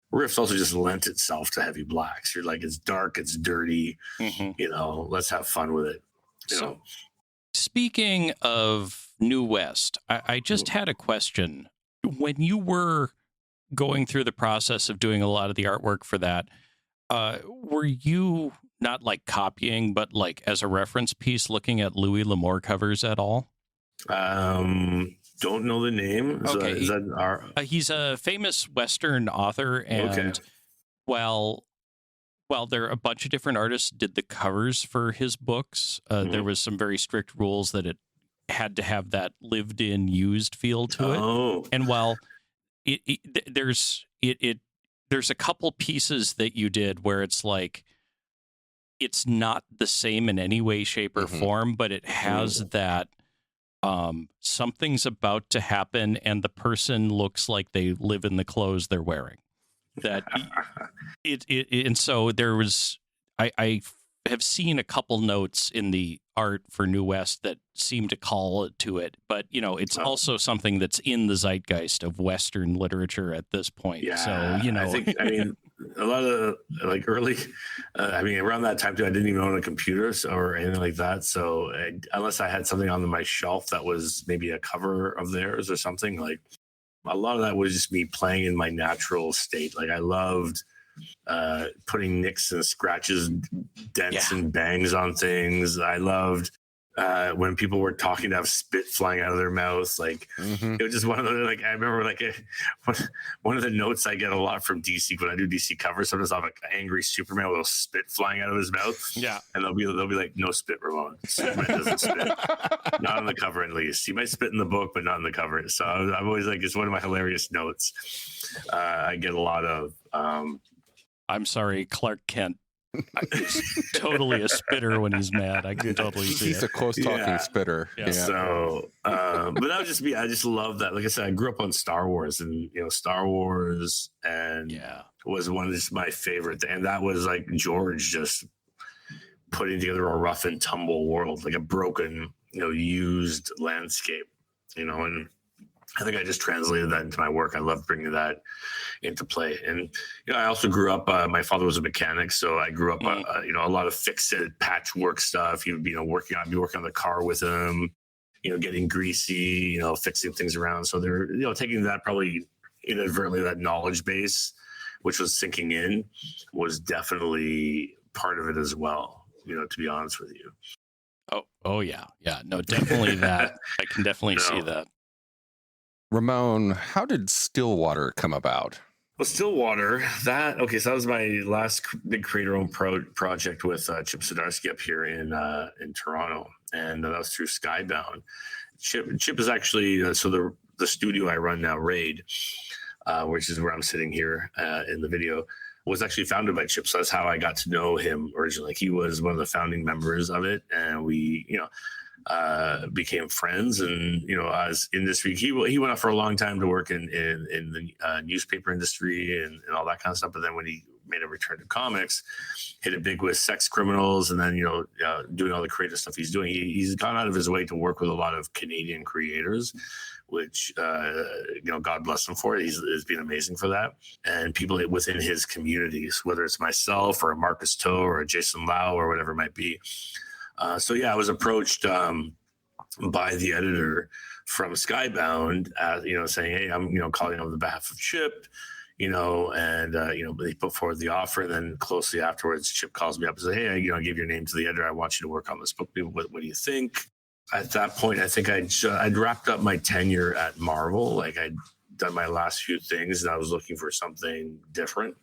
Rifts also just lent itself to heavy blacks. You're like, it's dark, it's dirty, let's have fun with it. So, speaking of New West, I just had a question. When you were going through the process of doing a lot of the artwork for that, were you not like copying, but like as a reference piece, looking at Louis L'Amour covers at all? Don't know the name. Okay. He's a famous Western author, and while there are a bunch of different artists did the covers for his books, there was some very strict rules that it had to have that lived-in, used feel to it. And while it there's a couple pieces that you did where it's like, it's not the same in any way, shape, or form, but it has that something's about to happen and the person looks like they live in the clothes they're wearing. That and so there was, I have seen a couple notes in the art for New West that seem to call it to it, but it's also something that's in the zeitgeist of Western literature at this point. Yeah, so I mean a lot of like early around that time too, I didn't even own a computer or anything like that, so unless I had something on my shelf that was maybe a cover of theirs or something, like a lot of that was just me playing in my natural state. Like I loved putting nicks and scratches, dents and bangs on things. I loved when people were talking to have spit flying out of their mouth. Like it was just one of the, like, I remember like one of the notes I get a lot from DC when I do DC covers. Sometimes I'll have like an angry Superman with a spit flying out of his mouth. Yeah. And they'll be like, no spit, Ramon. Superman doesn't spit. Not on the cover, at least. He might spit in the book, but not in the cover. So I'm always like, it's one of my hilarious notes. I get a lot of, I'm sorry, Clark Kent is totally a spitter when he's mad. I can totally see he's a close talking spitter. Yeah. So, but that would just be, I just love that. Like I said, I grew up on Star Wars, and Star Wars was one of just my favorite. And that was like George just putting together a rough and tumble world, like a broken, used landscape, and I think I just translated that into my work. I love bringing that into play. And, I also grew up, my father was a mechanic. So I grew up, a lot of fix-it patchwork stuff. I'd be working on the car with him, getting greasy, fixing things around. So they're, taking that probably inadvertently, that knowledge base, which was sinking in, was definitely part of it as well, to be honest with you. Oh yeah. Yeah, no, definitely that. I can definitely see that. Ramon, how did Stillwater come about? Well, Stillwater, so that was my last big creator-owned project with Chip Zdarsky up here in Toronto, and that was through Skybound. Chip is actually the studio I run now, Raid, which is where I'm sitting here in the video, was actually founded by Chip. So that's how I got to know him originally. He was one of the founding members of it, and we, became friends. And as industry, he went off for a long time to work in the newspaper industry and all that kind of stuff. But then when he made a return to comics, hit it big with Sex Criminals, and then doing all the creative stuff he's doing. He's gone out of his way to work with a lot of Canadian creators, which God bless him for it. He's been amazing for that, and people within his communities, whether it's myself or a Marcus Toe or a Jason Lau or whatever it might be. I was approached by the editor from Skybound, saying, "Hey, I'm calling on the behalf of Chip," and they put forward the offer. And then closely afterwards, Chip calls me up and says, "Hey, I give your name to the editor. I want you to work on this book. What do you think?" At that point, I think I'd wrapped up my tenure at Marvel. Like I'd done my last few things, and I was looking for something different.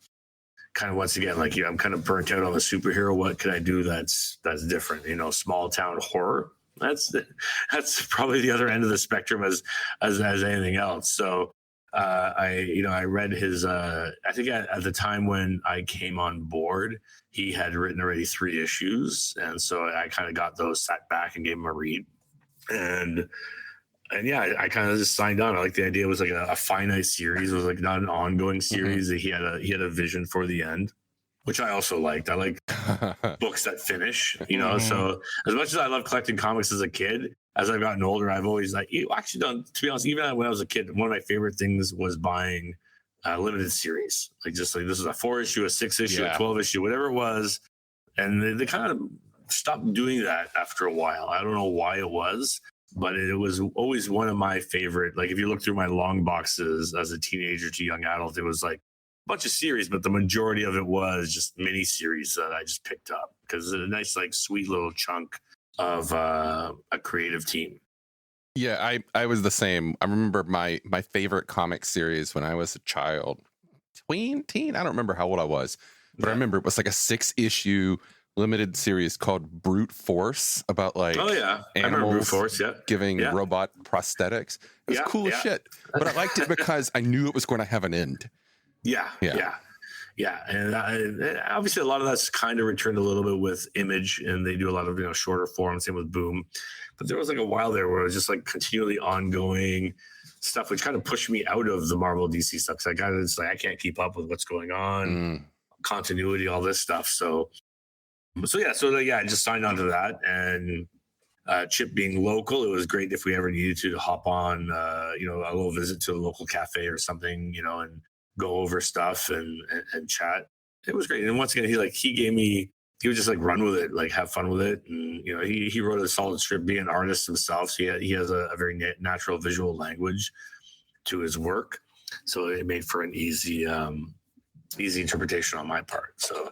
Kind of once again, like I'm kind of burnt out on the superhero. What can I do that's different? Small town horror. That's probably the other end of the spectrum as anything else. So I read his. I think at the time when I came on board, he had written already 3 issues, and so I kind of got those, sat back and gave him a read, and I kind of just signed on. I like the idea. It was like a finite series. It was like not an ongoing series. Mm-hmm. He had a vision for the end, which I also liked. I like books that finish, So as much as I love collecting comics as a kid, as I've gotten older, I've always actually done, to be honest, even when I was a kid, one of my favorite things was buying limited series. Like this is a 4-issue, a 6-issue, a 12-issue, whatever it was. And they kind of stopped doing that after a while. I don't know why it was, but it was always one of my favorite. Like if you look through my long boxes as a teenager to young adult, it was like a bunch of series, but the majority of it was just mini series that I just picked up because it's a nice, like, sweet little chunk of a creative team. Yeah, I was the same. I remember my favorite comic series when I was a child, teen. I don't remember how old I was, but I remember it was like a 6-issue limited series called Brute Force about animals Brute Force, giving robot prosthetics. It was cool as shit, but I liked it because I knew it was going to have an end. Yeah. Yeah, and obviously a lot of that's kind of returned a little bit with Image, and they do a lot of shorter form. Same with Boom, but there was like a while there where it was just like continually ongoing stuff, which kind of pushed me out of the Marvel DC stuff because I can't keep up with what's going on, continuity, all this stuff. So I just signed on to that, and Chip being local, it was great if we ever needed to hop on, a little visit to a local cafe or something, and go over stuff and chat. It was great. And once again, he would just like run with it, like have fun with it. And, he wrote a solid script, being an artist himself. So he has a very natural visual language to his work. So it made for an easy interpretation on my part. So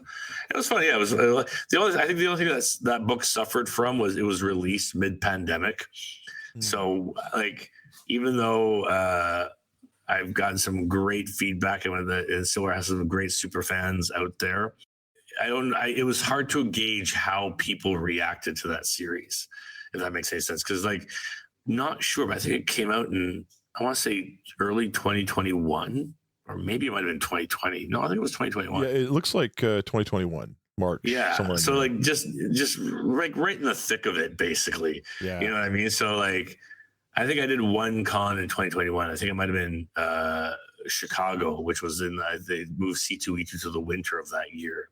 it was funny. Yeah, it was the only thing that book suffered from was it was released mid-pandemic. So like, even though I've gotten some great feedback and still has some great super fans out there, it was hard to gauge how people reacted to that series, if that makes any sense. Because like, not sure, but I think it came out in, I want to say early 2021. Or maybe it might have been 2020. No, I think it was 2021. Yeah, it looks like 2021, March. Yeah. So like just like right in the thick of it, basically. Yeah. You know what I mean? So like, I think I did one con in 2021. I think it might have been Chicago, which was they moved C2E2 to the winter of that year.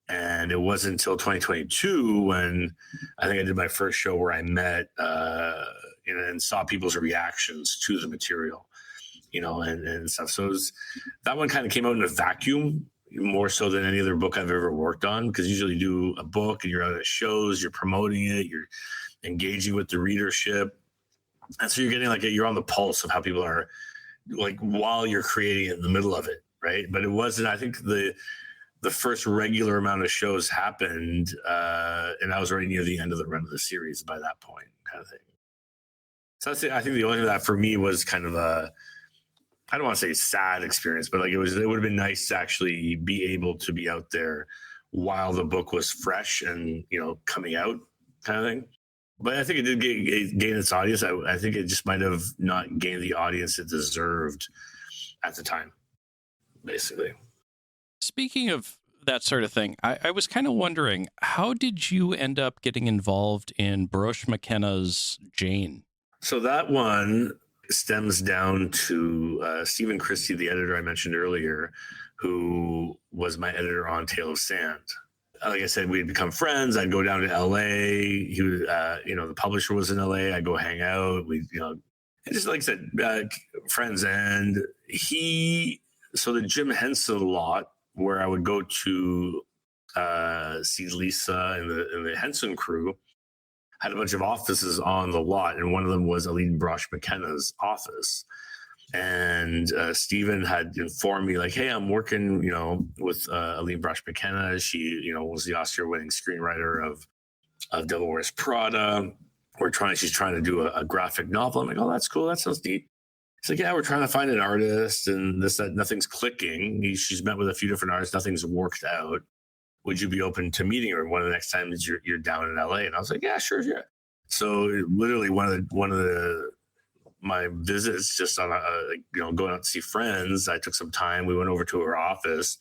And it wasn't until 2022 when I think I did my first show where I met and saw people's reactions to the material. And stuff. So that one kind of came out in a vacuum more so than any other book I've ever worked on, because usually you do a book and you're out at shows, you're promoting it, you're engaging with the readership. And so you're getting you're on the pulse of how people are like while you're creating it in the middle of it. Right. But it wasn't, I think the first regular amount of shows happened and I was already near the end of the run of the series by that point, kind of thing. So I think the only thing that for me was kind of I don't want to say sad experience, but it would have been nice to actually be able to be out there while the book was fresh and, coming out, kind of thing. But I think it did gain its audience. I think it just might have not gained the audience it deserved at the time, basically. Speaking of that sort of thing, I was kind of wondering, how did you end up getting involved in Baruch McKenna's Jane? So that one stems down to Stephen Christie, the editor I mentioned earlier, who was my editor on Tale of Sand. Like I said, we had become friends. I'd go down to LA. He was, the publisher was in LA. I'd go hang out. We, just like I said, friends. And so the Jim Henson lot, where I would go to see Lisa and the Henson crew, had a bunch of offices on the lot, and one of them was Aline Brosh McKenna's office. And Stephen had informed me, like, hey, I'm working, with Aline Brosh McKenna. She, was the Oscar-winning screenwriter of Devil Wears Prada. She's trying to do a graphic novel. I'm like, oh, that's cool. That sounds neat. He's like, yeah, we're trying to find an artist, and nothing's clicking. She's met with a few different artists. Nothing's worked out. Would you be open to meeting her one of the next times you're down in LA? And I was like, yeah, sure. So literally one of my visits, just on going out to see friends, I took some time. We went over to her office,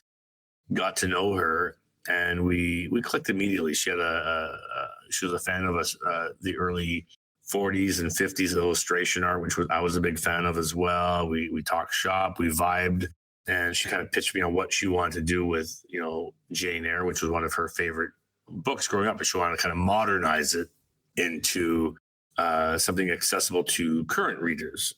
got to know her, and we clicked immediately. She was a fan of us, the early 40s and 50s illustration art, which I was a big fan of as well. We talked shop, we vibed. And she kind of pitched me on what she wanted to do with, Jane Eyre, which was one of her favorite books growing up. But she wanted to kind of modernize it into something accessible to current readers,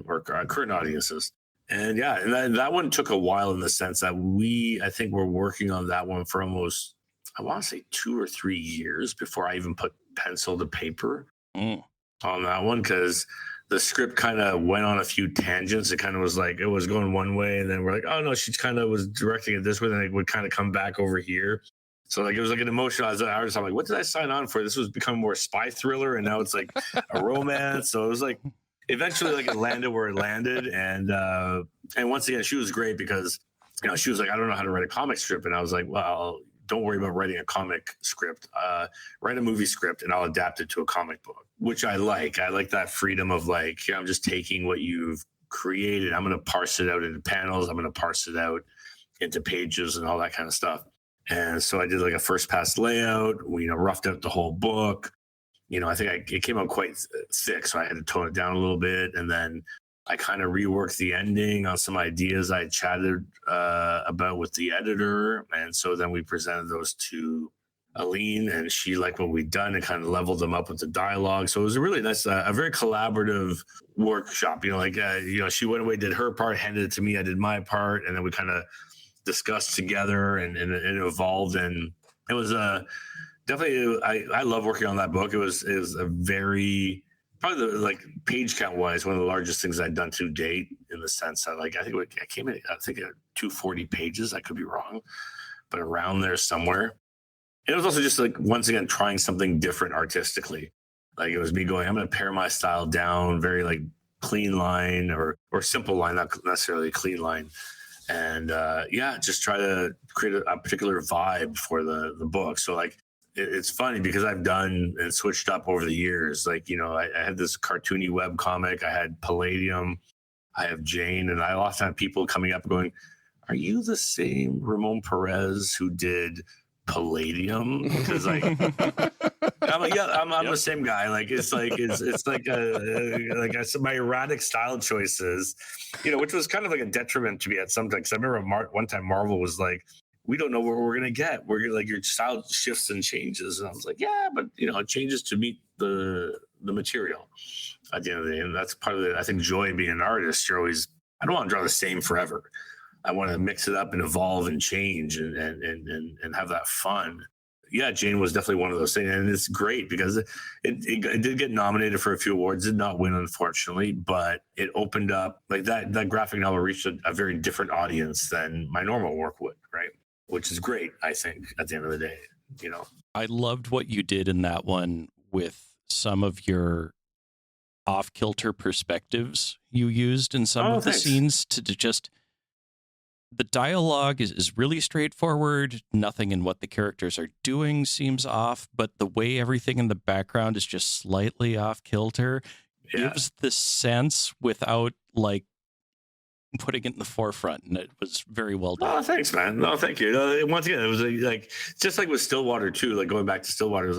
or current audiences. And yeah, and that one took a while in the sense that I think we're working on that one for almost, I want to say 2 or 3 years before I even put pencil to paper on that one, because the script kind of went on a few tangents. It kind of was like, it was going one way, and then we're like, oh no, she kind of was directing it this way, and it would kind of come back over here. So it was like an emotional artist. I'm like, what did I sign on for? This was becoming more spy thriller, and now it's like a romance. So it was like, eventually it landed where it landed. And once again, she was great because, she was like, I don't know how to write a comic strip. And I was like, well, don't worry about writing a comic script. Write a movie script and I'll adapt it to a comic book, which I like. I like that freedom of I'm just taking what you've created. I'm going to parse it out into panels. I'm going to parse it out into pages and all that kind of stuff. And so I did like a first pass layout. We, roughed out the whole book. I think it came out quite thick, so I had to tone it down a little bit. And then I kind of reworked the ending on some ideas I chatted about with the editor. And so then we presented those to Aline, and she liked what we'd done and kind of leveled them up with the dialogue. So it was a really nice, a very collaborative workshop. She went away, did her part, handed it to me, I did my part, and then we kind of discussed together, and it evolved. And it was definitely, I love working on that book. It was a very, probably page count wise, one of the largest things I'd done to date, in the sense that I think I came in, at 240 pages. I could be wrong, but around there somewhere. And it was also just once again, trying something different artistically. It was me going, I'm going to pare my style down, very clean line or simple line, not necessarily clean line. And just try to create a particular vibe for the book. So it's funny because I've done and switched up over the years. I had this cartoony web comic. I had Palladium. I have Jane. And I often have people coming up going, are you the same Ramón Pêrez who did Palladium? Because I'm the same guy. It's my erratic style choices, which was kind of a detriment to me at some time. Because I remember one time Marvel was like, we don't know what we're gonna get. We're your style shifts and changes, and I was like, yeah, but it changes to meet the material at the end of the day, and that's part of the, I think, joy of being an artist. You're always, I don't want to draw the same forever. I want to mix it up and evolve and change and have that fun. Yeah, Jane was definitely one of those things. And it's great because it did get nominated for a few awards, did not win, unfortunately, but it opened up, that graphic novel reached a very different audience than my normal work would, right? Which is great, I think, at the end of the day, I loved what you did in that one with some of your off-kilter perspectives you used in some of the scenes to just... The dialogue is really straightforward. Nothing in what the characters are doing seems off, but the way everything in the background is just slightly off kilter gives the sense without putting it in the forefront, and it was very well done. Oh, thanks, man. No, thank you. Once again, it was just with Stillwater too. Going back to Stillwater, it was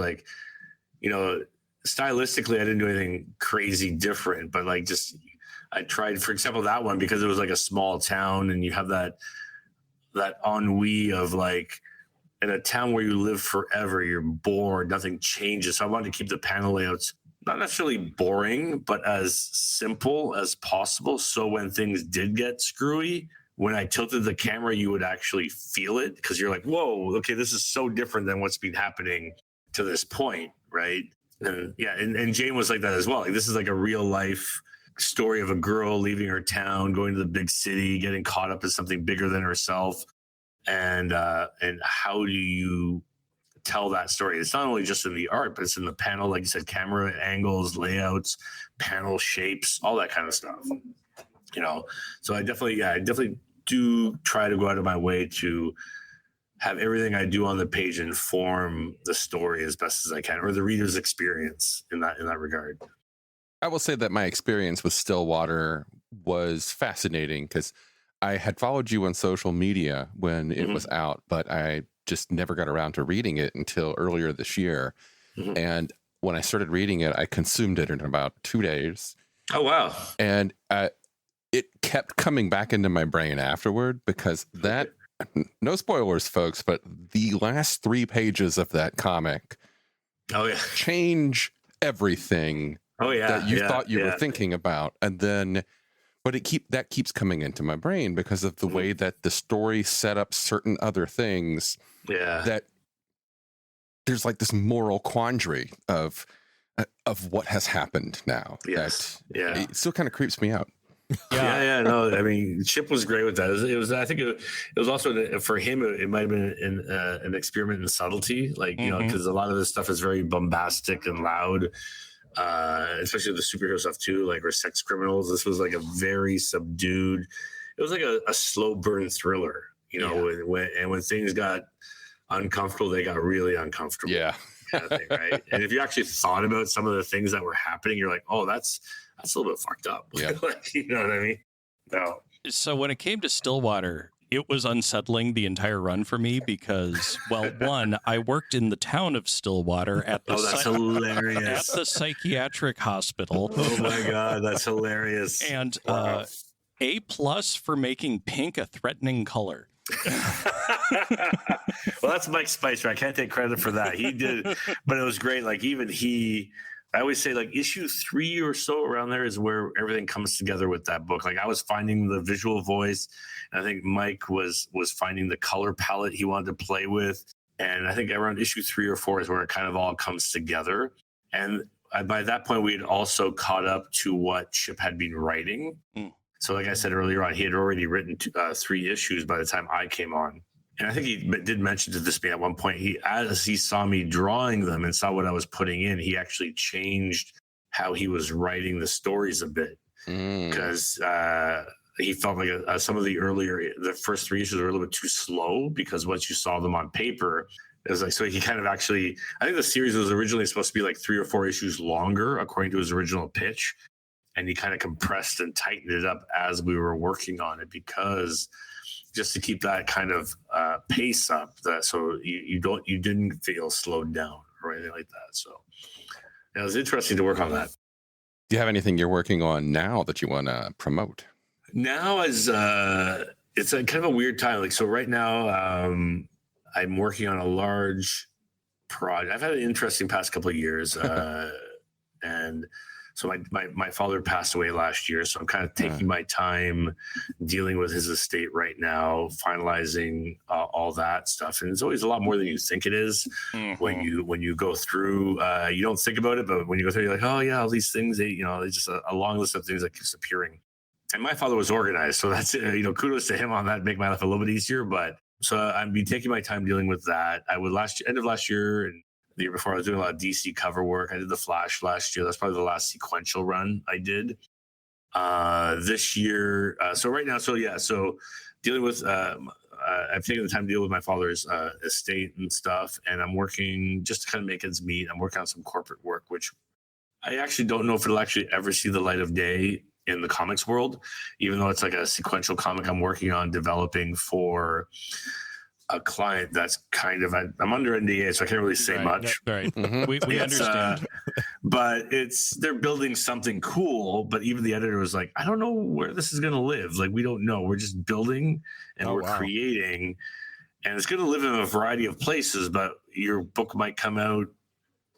stylistically, I didn't do anything crazy different, but I tried, for example, that one because it was a small town, and you have that ennui of in a town where you live forever, you're bored, nothing changes. So I wanted to keep the panel layouts not necessarily boring, but as simple as possible. So when things did get screwy, when I tilted the camera, you would actually feel it because you're like, whoa, okay, this is so different than what's been happening to this point, right? And and Jane was like that as well. This is a real life story of a girl leaving her town, going to the big city, getting caught up in something bigger than herself, and how do you tell that story? It's not only just in the art, but it's in the panel, like you said, camera angles, layouts, panel shapes, all that kind of stuff. So I definitely do try to go out of my way to have everything I do on the page inform the story as best as I can, or the reader's experience in that regard. I will say that my experience with Stillwater was fascinating because I had followed you on social media when it was out, but I just never got around to reading it until earlier this year. And when I started reading it, I consumed it in about 2 days. Oh, wow. And it kept coming back into my brain afterward because that, no spoilers, folks, but the last 3 pages of that comic change everything that you thought you were thinking about. And then, but that keeps coming into my brain because of the way that the story set up certain other things. That there's this moral quandary of what has happened now. It still kind of creeps me out. No, I mean, Chip was great with that. It was I think it was also for him. It might have been an experiment in subtlety, because a lot of this stuff is very bombastic and loud. Especially the superhero stuff too, or sex criminals. This was a very subdued. It was a slow burn thriller, when things got uncomfortable, they got really uncomfortable. Kind of thing, right? And if you actually thought about some of the things that were happening, you're like, oh, that's a little bit fucked up. You know what I mean? No. So when it came to Stillwater, it was unsettling the entire run for me because, well, one, I worked in the town of Stillwater at the that's hilarious. At the psychiatric hospital. Oh my God, that's hilarious. And A+ for making pink a threatening color. Well, that's Mike Spicer. I can't take credit for that. He did, but it was great. Like even I always say like issue 3 or so around there is where everything comes together with that book. Like I was finding the visual voice, and I think Mike was finding the color palette he wanted to play with. And I think around issue 3 or 4 is where it kind of all comes together. And by that point, we had also caught up to what Chip had been writing. So like I said earlier on, he had already written 3 issues by the time I came on. And I think he did mention to this me at one point, as he saw me drawing them and saw what I was putting in, he actually changed how he was writing the stories a bit. Because he felt like some of the first 3 issues were a little bit too slow, because once you saw them on paper, it was like, so he kind of actually, I think the series was originally supposed to be like 3 or 4 issues longer, according to his original pitch. And he kind of compressed and tightened it up as we were working on it, because just to keep that kind of pace up, so you didn't feel slowed down or anything like that. So it was interesting to work on that. Do you have anything you're working on now that you want to promote? Now it's a kind of a weird time. Like, so right now I'm working on a large project. I've had an interesting past couple of years, and so my father passed away last year, so I'm kind of taking my time dealing with his estate right now, finalizing all that stuff. And it's always a lot more than you think it is. When you go through. You don't think about it, but when you go through, you're like, oh yeah, all these things. It's just a long list of things that keeps appearing. And my father was organized, so that's kudos to him on that. Make my life a little bit easier. But so I've been taking my time dealing with that. I would end of last year and the year before, I was doing a lot of DC cover work. I did the Flash last year. That's probably the last sequential run I did. This year, so right now, so dealing with, I've taken the time to deal with my father's estate and stuff, and I'm working just to kind of make ends meet. I'm working on some corporate work, which I actually don't know if it'll actually ever see the light of day in the comics world, even though it's like a sequential comic I'm working on developing for a client that's kind of, I'm under NDA, so I can't really say much. Right. We understand. But they're building something cool, but even the editor was like, I don't know where this is going to live. Like, we don't know. We're just building and we're creating, and it's going to live in a variety of places, but your book might come out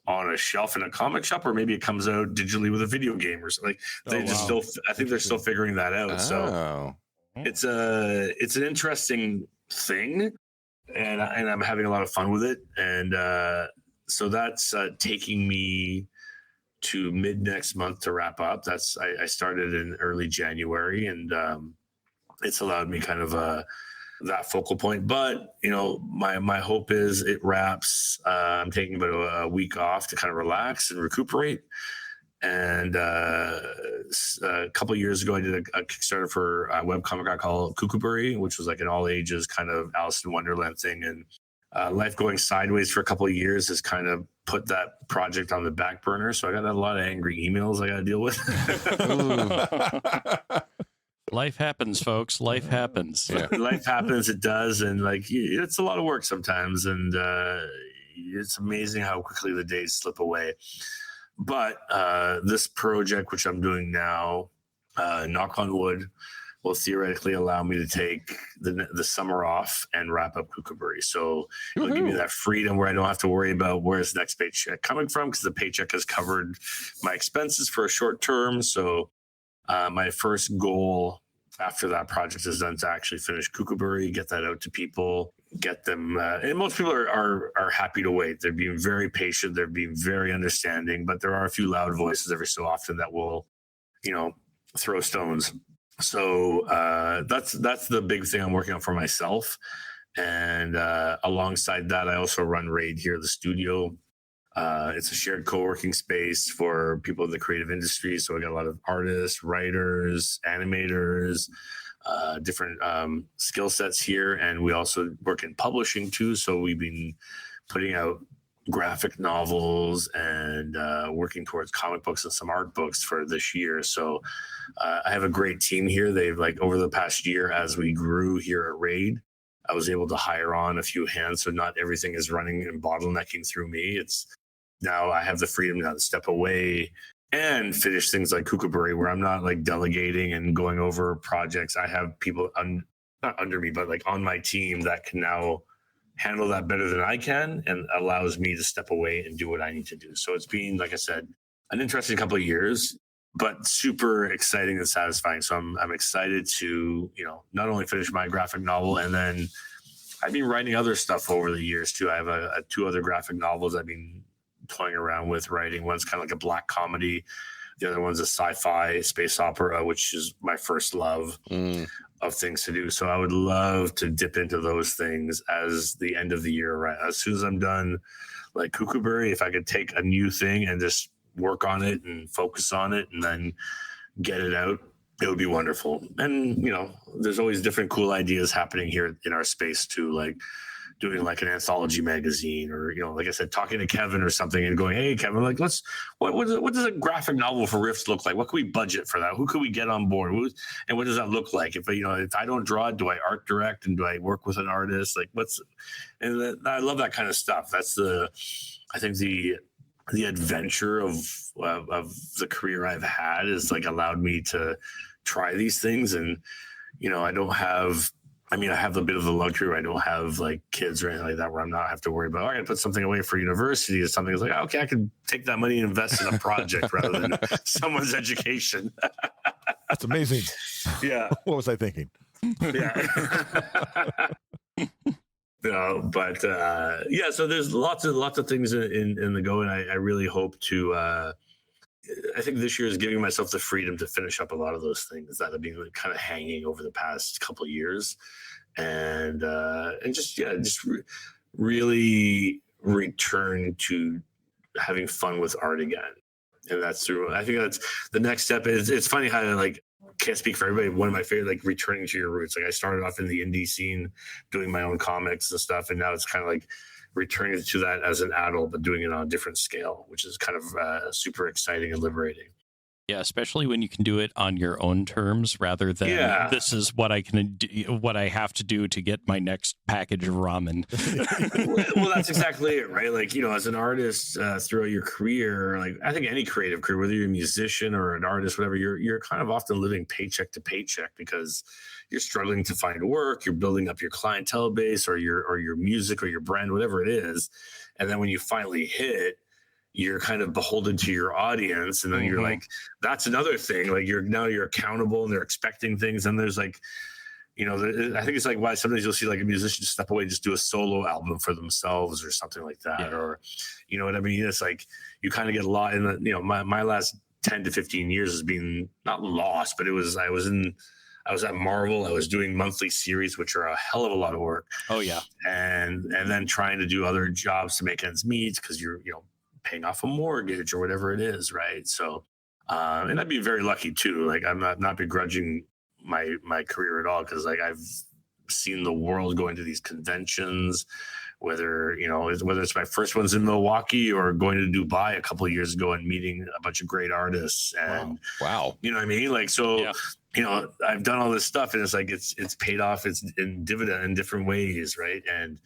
on a shelf in a comic shop, or maybe it comes out digitally with a video game or something. I think they're still figuring that out. So it's an interesting thing. And I'm having a lot of fun with it. And so that's taking me to mid next month to wrap up. I started in early January, and it's allowed me kind of that focal point. But, my hope is it wraps. I'm taking about a week off to kind of relax and recuperate. And a couple of years ago, I did a Kickstarter for a webcomic I call Kookaburra, which was like an all ages kind of Alice in Wonderland thing. And life going sideways for a couple of years has kind of put that project on the back burner. So I got a lot of angry emails I got to deal with. Life happens, folks. Life happens. Yeah. Life happens. It does. And it's a lot of work sometimes. And it's amazing how quickly the days slip away. But this project, which I'm doing now, knock on wood, will theoretically allow me to take the summer off and wrap up Kookaburra. So it'll give me that freedom where I don't have to worry about where's the next paycheck coming from, because the paycheck has covered my expenses for a short term. So my first goal after that project is done to actually finish Kookaburra, get that out to people, get them. And most people are happy to wait. They're being very patient. They're being very understanding. But there are a few loud voices every so often that will, throw stones. So that's the big thing I'm working on for myself. And alongside that, I also run Raid here at the studio. It's a shared co-working space for people in the creative industry. So I got a lot of artists, writers, animators, different skill sets here. And we also work in publishing too. So we've been putting out graphic novels and working towards comic books and some art books for this year. So I have a great team here. They've over the past year, as we grew here at Raid, I was able to hire on a few hands. So not everything is running and bottlenecking through me. It's now I have the freedom now to step away and finish things like Kookaburra, where I'm not delegating and going over projects. I have people not under me, but on my team that can now handle that better than I can, and allows me to step away and do what I need to do. So it's been, like I said, an interesting couple of years, but super exciting and satisfying. So I'm excited to, not only finish my graphic novel, and then I've been writing other stuff over the years too. I have two other graphic novels I've been toying around with writing. One's kind of like a black comedy. The other one's a sci-fi space opera, which is my first love of things to do. So I would love to dip into those things as the end of the year, right? As soon as I'm done, like Kookaburra, if I could take a new thing and just work on it and focus on it and then get it out, it would be wonderful. And, there's always different cool ideas happening here in our space too, like doing an anthology magazine, or like I said, talking to Kevin or something and going, hey Kevin, what does a graphic novel for Rifts look like? What can we budget for that? Who can we get on board? And what does that look like? If I don't draw it, do I art direct, and do I work with an artist? I love that kind of stuff. That's I think the adventure of the career I've had is allowed me to try these things. And I have a bit of the luxury where I don't have kids or anything like that, where I'm not have to worry about, I got to put something away for university or something. It's okay, I can take that money and invest in a project rather than someone's education. That's amazing. Yeah. What was I thinking? Yeah. So there's lots of things in the go, and I really hope to, I think this year is giving myself the freedom to finish up a lot of those things that have been kind of hanging over the past couple of years, and just really return to having fun with art again. And I think that's the next step. It's funny how can't speak for everybody. One of my favorite, returning to your roots. I started off in the indie scene doing my own comics and stuff, and now it's kind of returning to that as an adult, but doing it on a different scale, which is kind of super exciting and liberating. Yeah, especially when you can do it on your own terms rather than this is what I can do, what I have to do to get my next package of ramen. Well, that's exactly it, right? As an artist throughout your career, I think any creative career, whether you're a musician or an artist, whatever, you're kind of often living paycheck to paycheck because you're struggling to find work, you're building up your clientele base or your music or your brand, whatever it is. And then when you finally hit, you're kind of beholden to your audience. And then you're that's another thing. You're accountable and they're expecting things. And there's I think it's why sometimes you'll see a musician step away and just do a solo album for themselves or something like that. Yeah. Or, you know what I mean? It's you kind of get a lot in my last 10 to 15 years has been not lost, but I was at Marvel. I was doing monthly series, which are a hell of a lot of work. Oh yeah. And then trying to do other jobs to make ends meet because you're, paying off a mortgage or whatever it is. Right. So, and I'd be very lucky too. I'm not begrudging my career at all. Cause I've seen the world going to these conventions, whether it's my first ones in Milwaukee or going to Dubai a couple of years ago and meeting a bunch of great artists. And wow. You know what I mean? I've done all this stuff and it's paid off. It's in dividend in different ways. Right. And,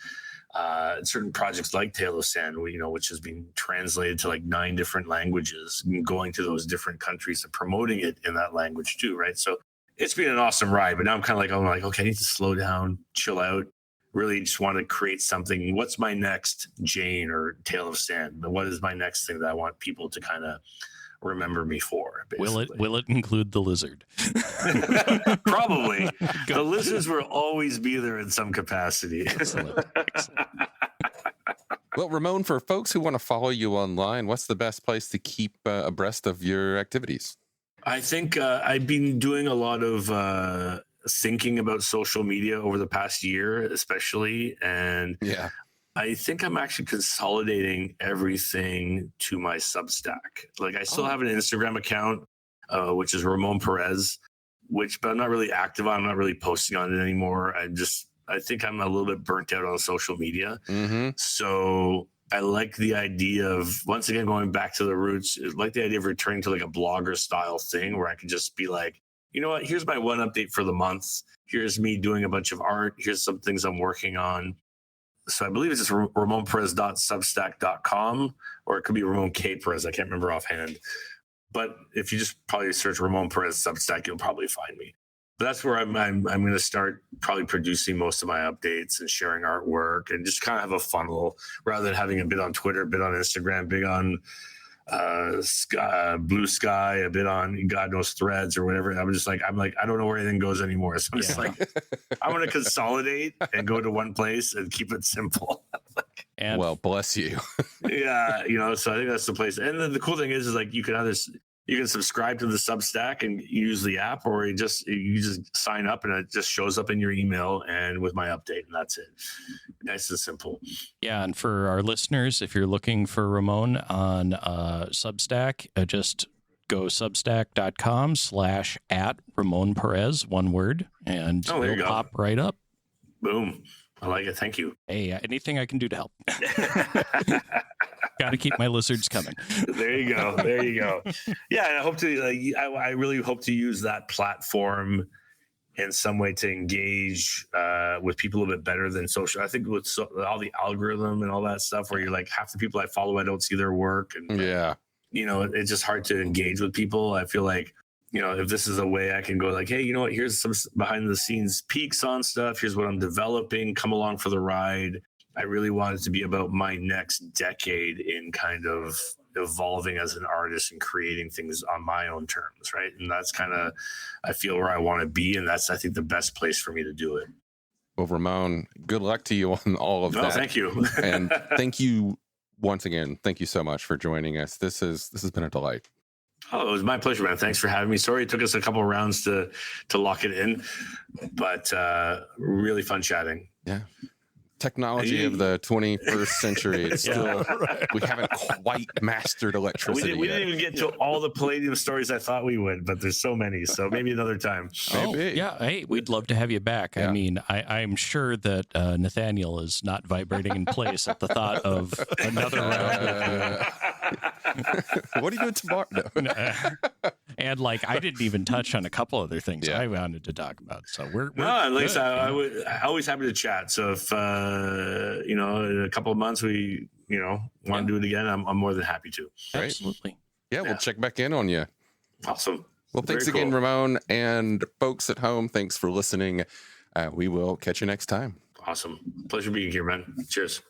certain projects like Tale of Sand, which has been translated to 9 different languages, and going to those different countries and promoting it in that language too, right? So it's been an awesome ride. But now I'm okay, I need to slow down, chill out, really just want to create something. What's my next Jane or Tale of Sand? What is my next thing that I want people to kind of remember me for? Basically. Will it include the lizard? Probably. The lizards will always be there in some capacity. Excellent. Well, Ramon, for folks who want to follow you online, what's the best place to keep abreast of your activities? I think I've been doing a lot of thinking about social media over the past year, especially. And I think I'm actually consolidating everything to my Substack. I still have an Instagram account, which is Ramón Pêrez, but I'm not really active on. I'm not really posting on it anymore. I think I'm a little bit burnt out on social media. Mm-hmm. So I like the idea of, once again, going back to the roots, I like the idea of returning to like a blogger style thing where I can just be like, you know what, here's my one update for the month. Here's me doing a bunch of art. Here's some things I'm working on. So I believe it's just ramonperez.substack.com, or it could be Ramón K Pêrez. I can't remember offhand. But if you just probably search Ramón Perez Substack, you'll probably find me. But that's where I'm going to start probably producing most of my updates and sharing artwork, and just kind of have a funnel rather than having a bit on Twitter, a bit on Instagram, big on Blue Sky, a bit on God knows Threads or whatever. I'm like, I don't know where anything goes anymore. So I'm just like, I want to consolidate and go to one place and keep it simple. And well, bless you. Yeah, so I think that's the place. And then the cool thing is like you can subscribe to the Substack and use the app, or you just sign up and it just shows up in your email and with my update, and that's it. Nice and simple. Yeah, and for our listeners, if you're looking for Ramon on Substack, just go substack.com/@RamónPerez, one word, and it'll pop right up. Boom. I like it. Thank you. Hey, anything I can do to help. Got to keep my lizards coming. There you go. Yeah, and I hope to. I really hope to use that platform in some way to engage with people a bit better than social. I think with all the algorithm and all that stuff, where you're like, half the people I follow, I don't see their work, and it's just hard to engage with people. I feel like, if this is a way I can go like, hey, you know what? Here's some behind the scenes peeks on stuff. Here's what I'm developing. Come along for the ride. I really want it to be about my next decade in kind of evolving as an artist and creating things on my own terms, right? And that's kind of, I feel, where I want to be. And that's, I think, the best place for me to do it. Well, Ramon, good luck to you on all of that. Thank you. And thank you once again. Thank you so much for joining us. This has been a delight. Oh, it was my pleasure, man. Thanks for having me. Sorry it took us a couple of rounds to lock it in, but really fun chatting. Yeah. Technology of the 21st century. It's still, we haven't quite mastered electricity. We didn't even get to all the Palladium stories I thought we would, but there's so many. So maybe another time. Maybe. Yeah. Hey, we'd love to have you back. Yeah. I mean, I'm sure that Nathaniel is not vibrating in place at the thought of another round. What are you doing tomorrow? No. And I didn't even touch on a couple other things I wanted to talk about. So we're at least I'm always happy to chat. So if in a couple of months we want to do it again, I'm more than happy to. Right. Absolutely. Yeah, we'll check back in on you. Awesome. Well, thanks again, Ramon, and folks at home. Thanks for listening. We will catch you next time. Awesome. Pleasure being here, man. Cheers.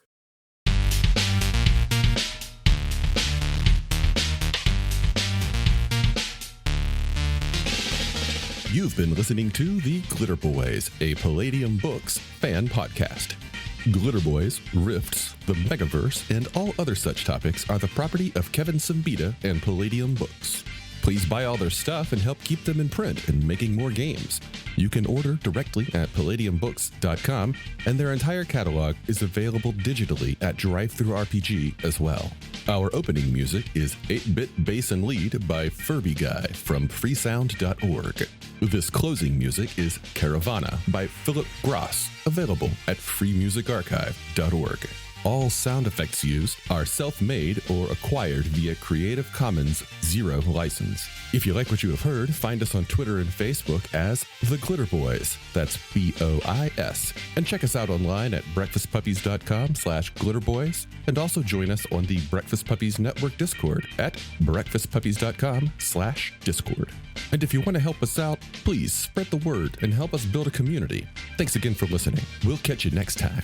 You've been listening to The Glitterbois, a Palladium Books fan podcast. Glitterbois, Rifts, the Megaverse, and all other such topics are the property of Kevin Siembieda and Palladium Books. Please buy all their stuff and help keep them in print and making more games. You can order directly at palladiumbooks.com, and their entire catalog is available digitally at Drive-Thru RPG as well. Our opening music is 8-Bit Bass and Lead by Furby Guy from freesound.org. This closing music is Caravana by Philip Gross, available at freemusicarchive.org. All sound effects used are self-made or acquired via Creative Commons 0 license. If you like what you have heard, find us on Twitter and Facebook as The Glitterbois. That's BOIS. And check us out online at breakfastpuppies.com/glitterbois. And also join us on the Breakfast Puppies Network Discord at breakfastpuppies.com/discord. And if you want to help us out, please spread the word and help us build a community. Thanks again for listening. We'll catch you next time.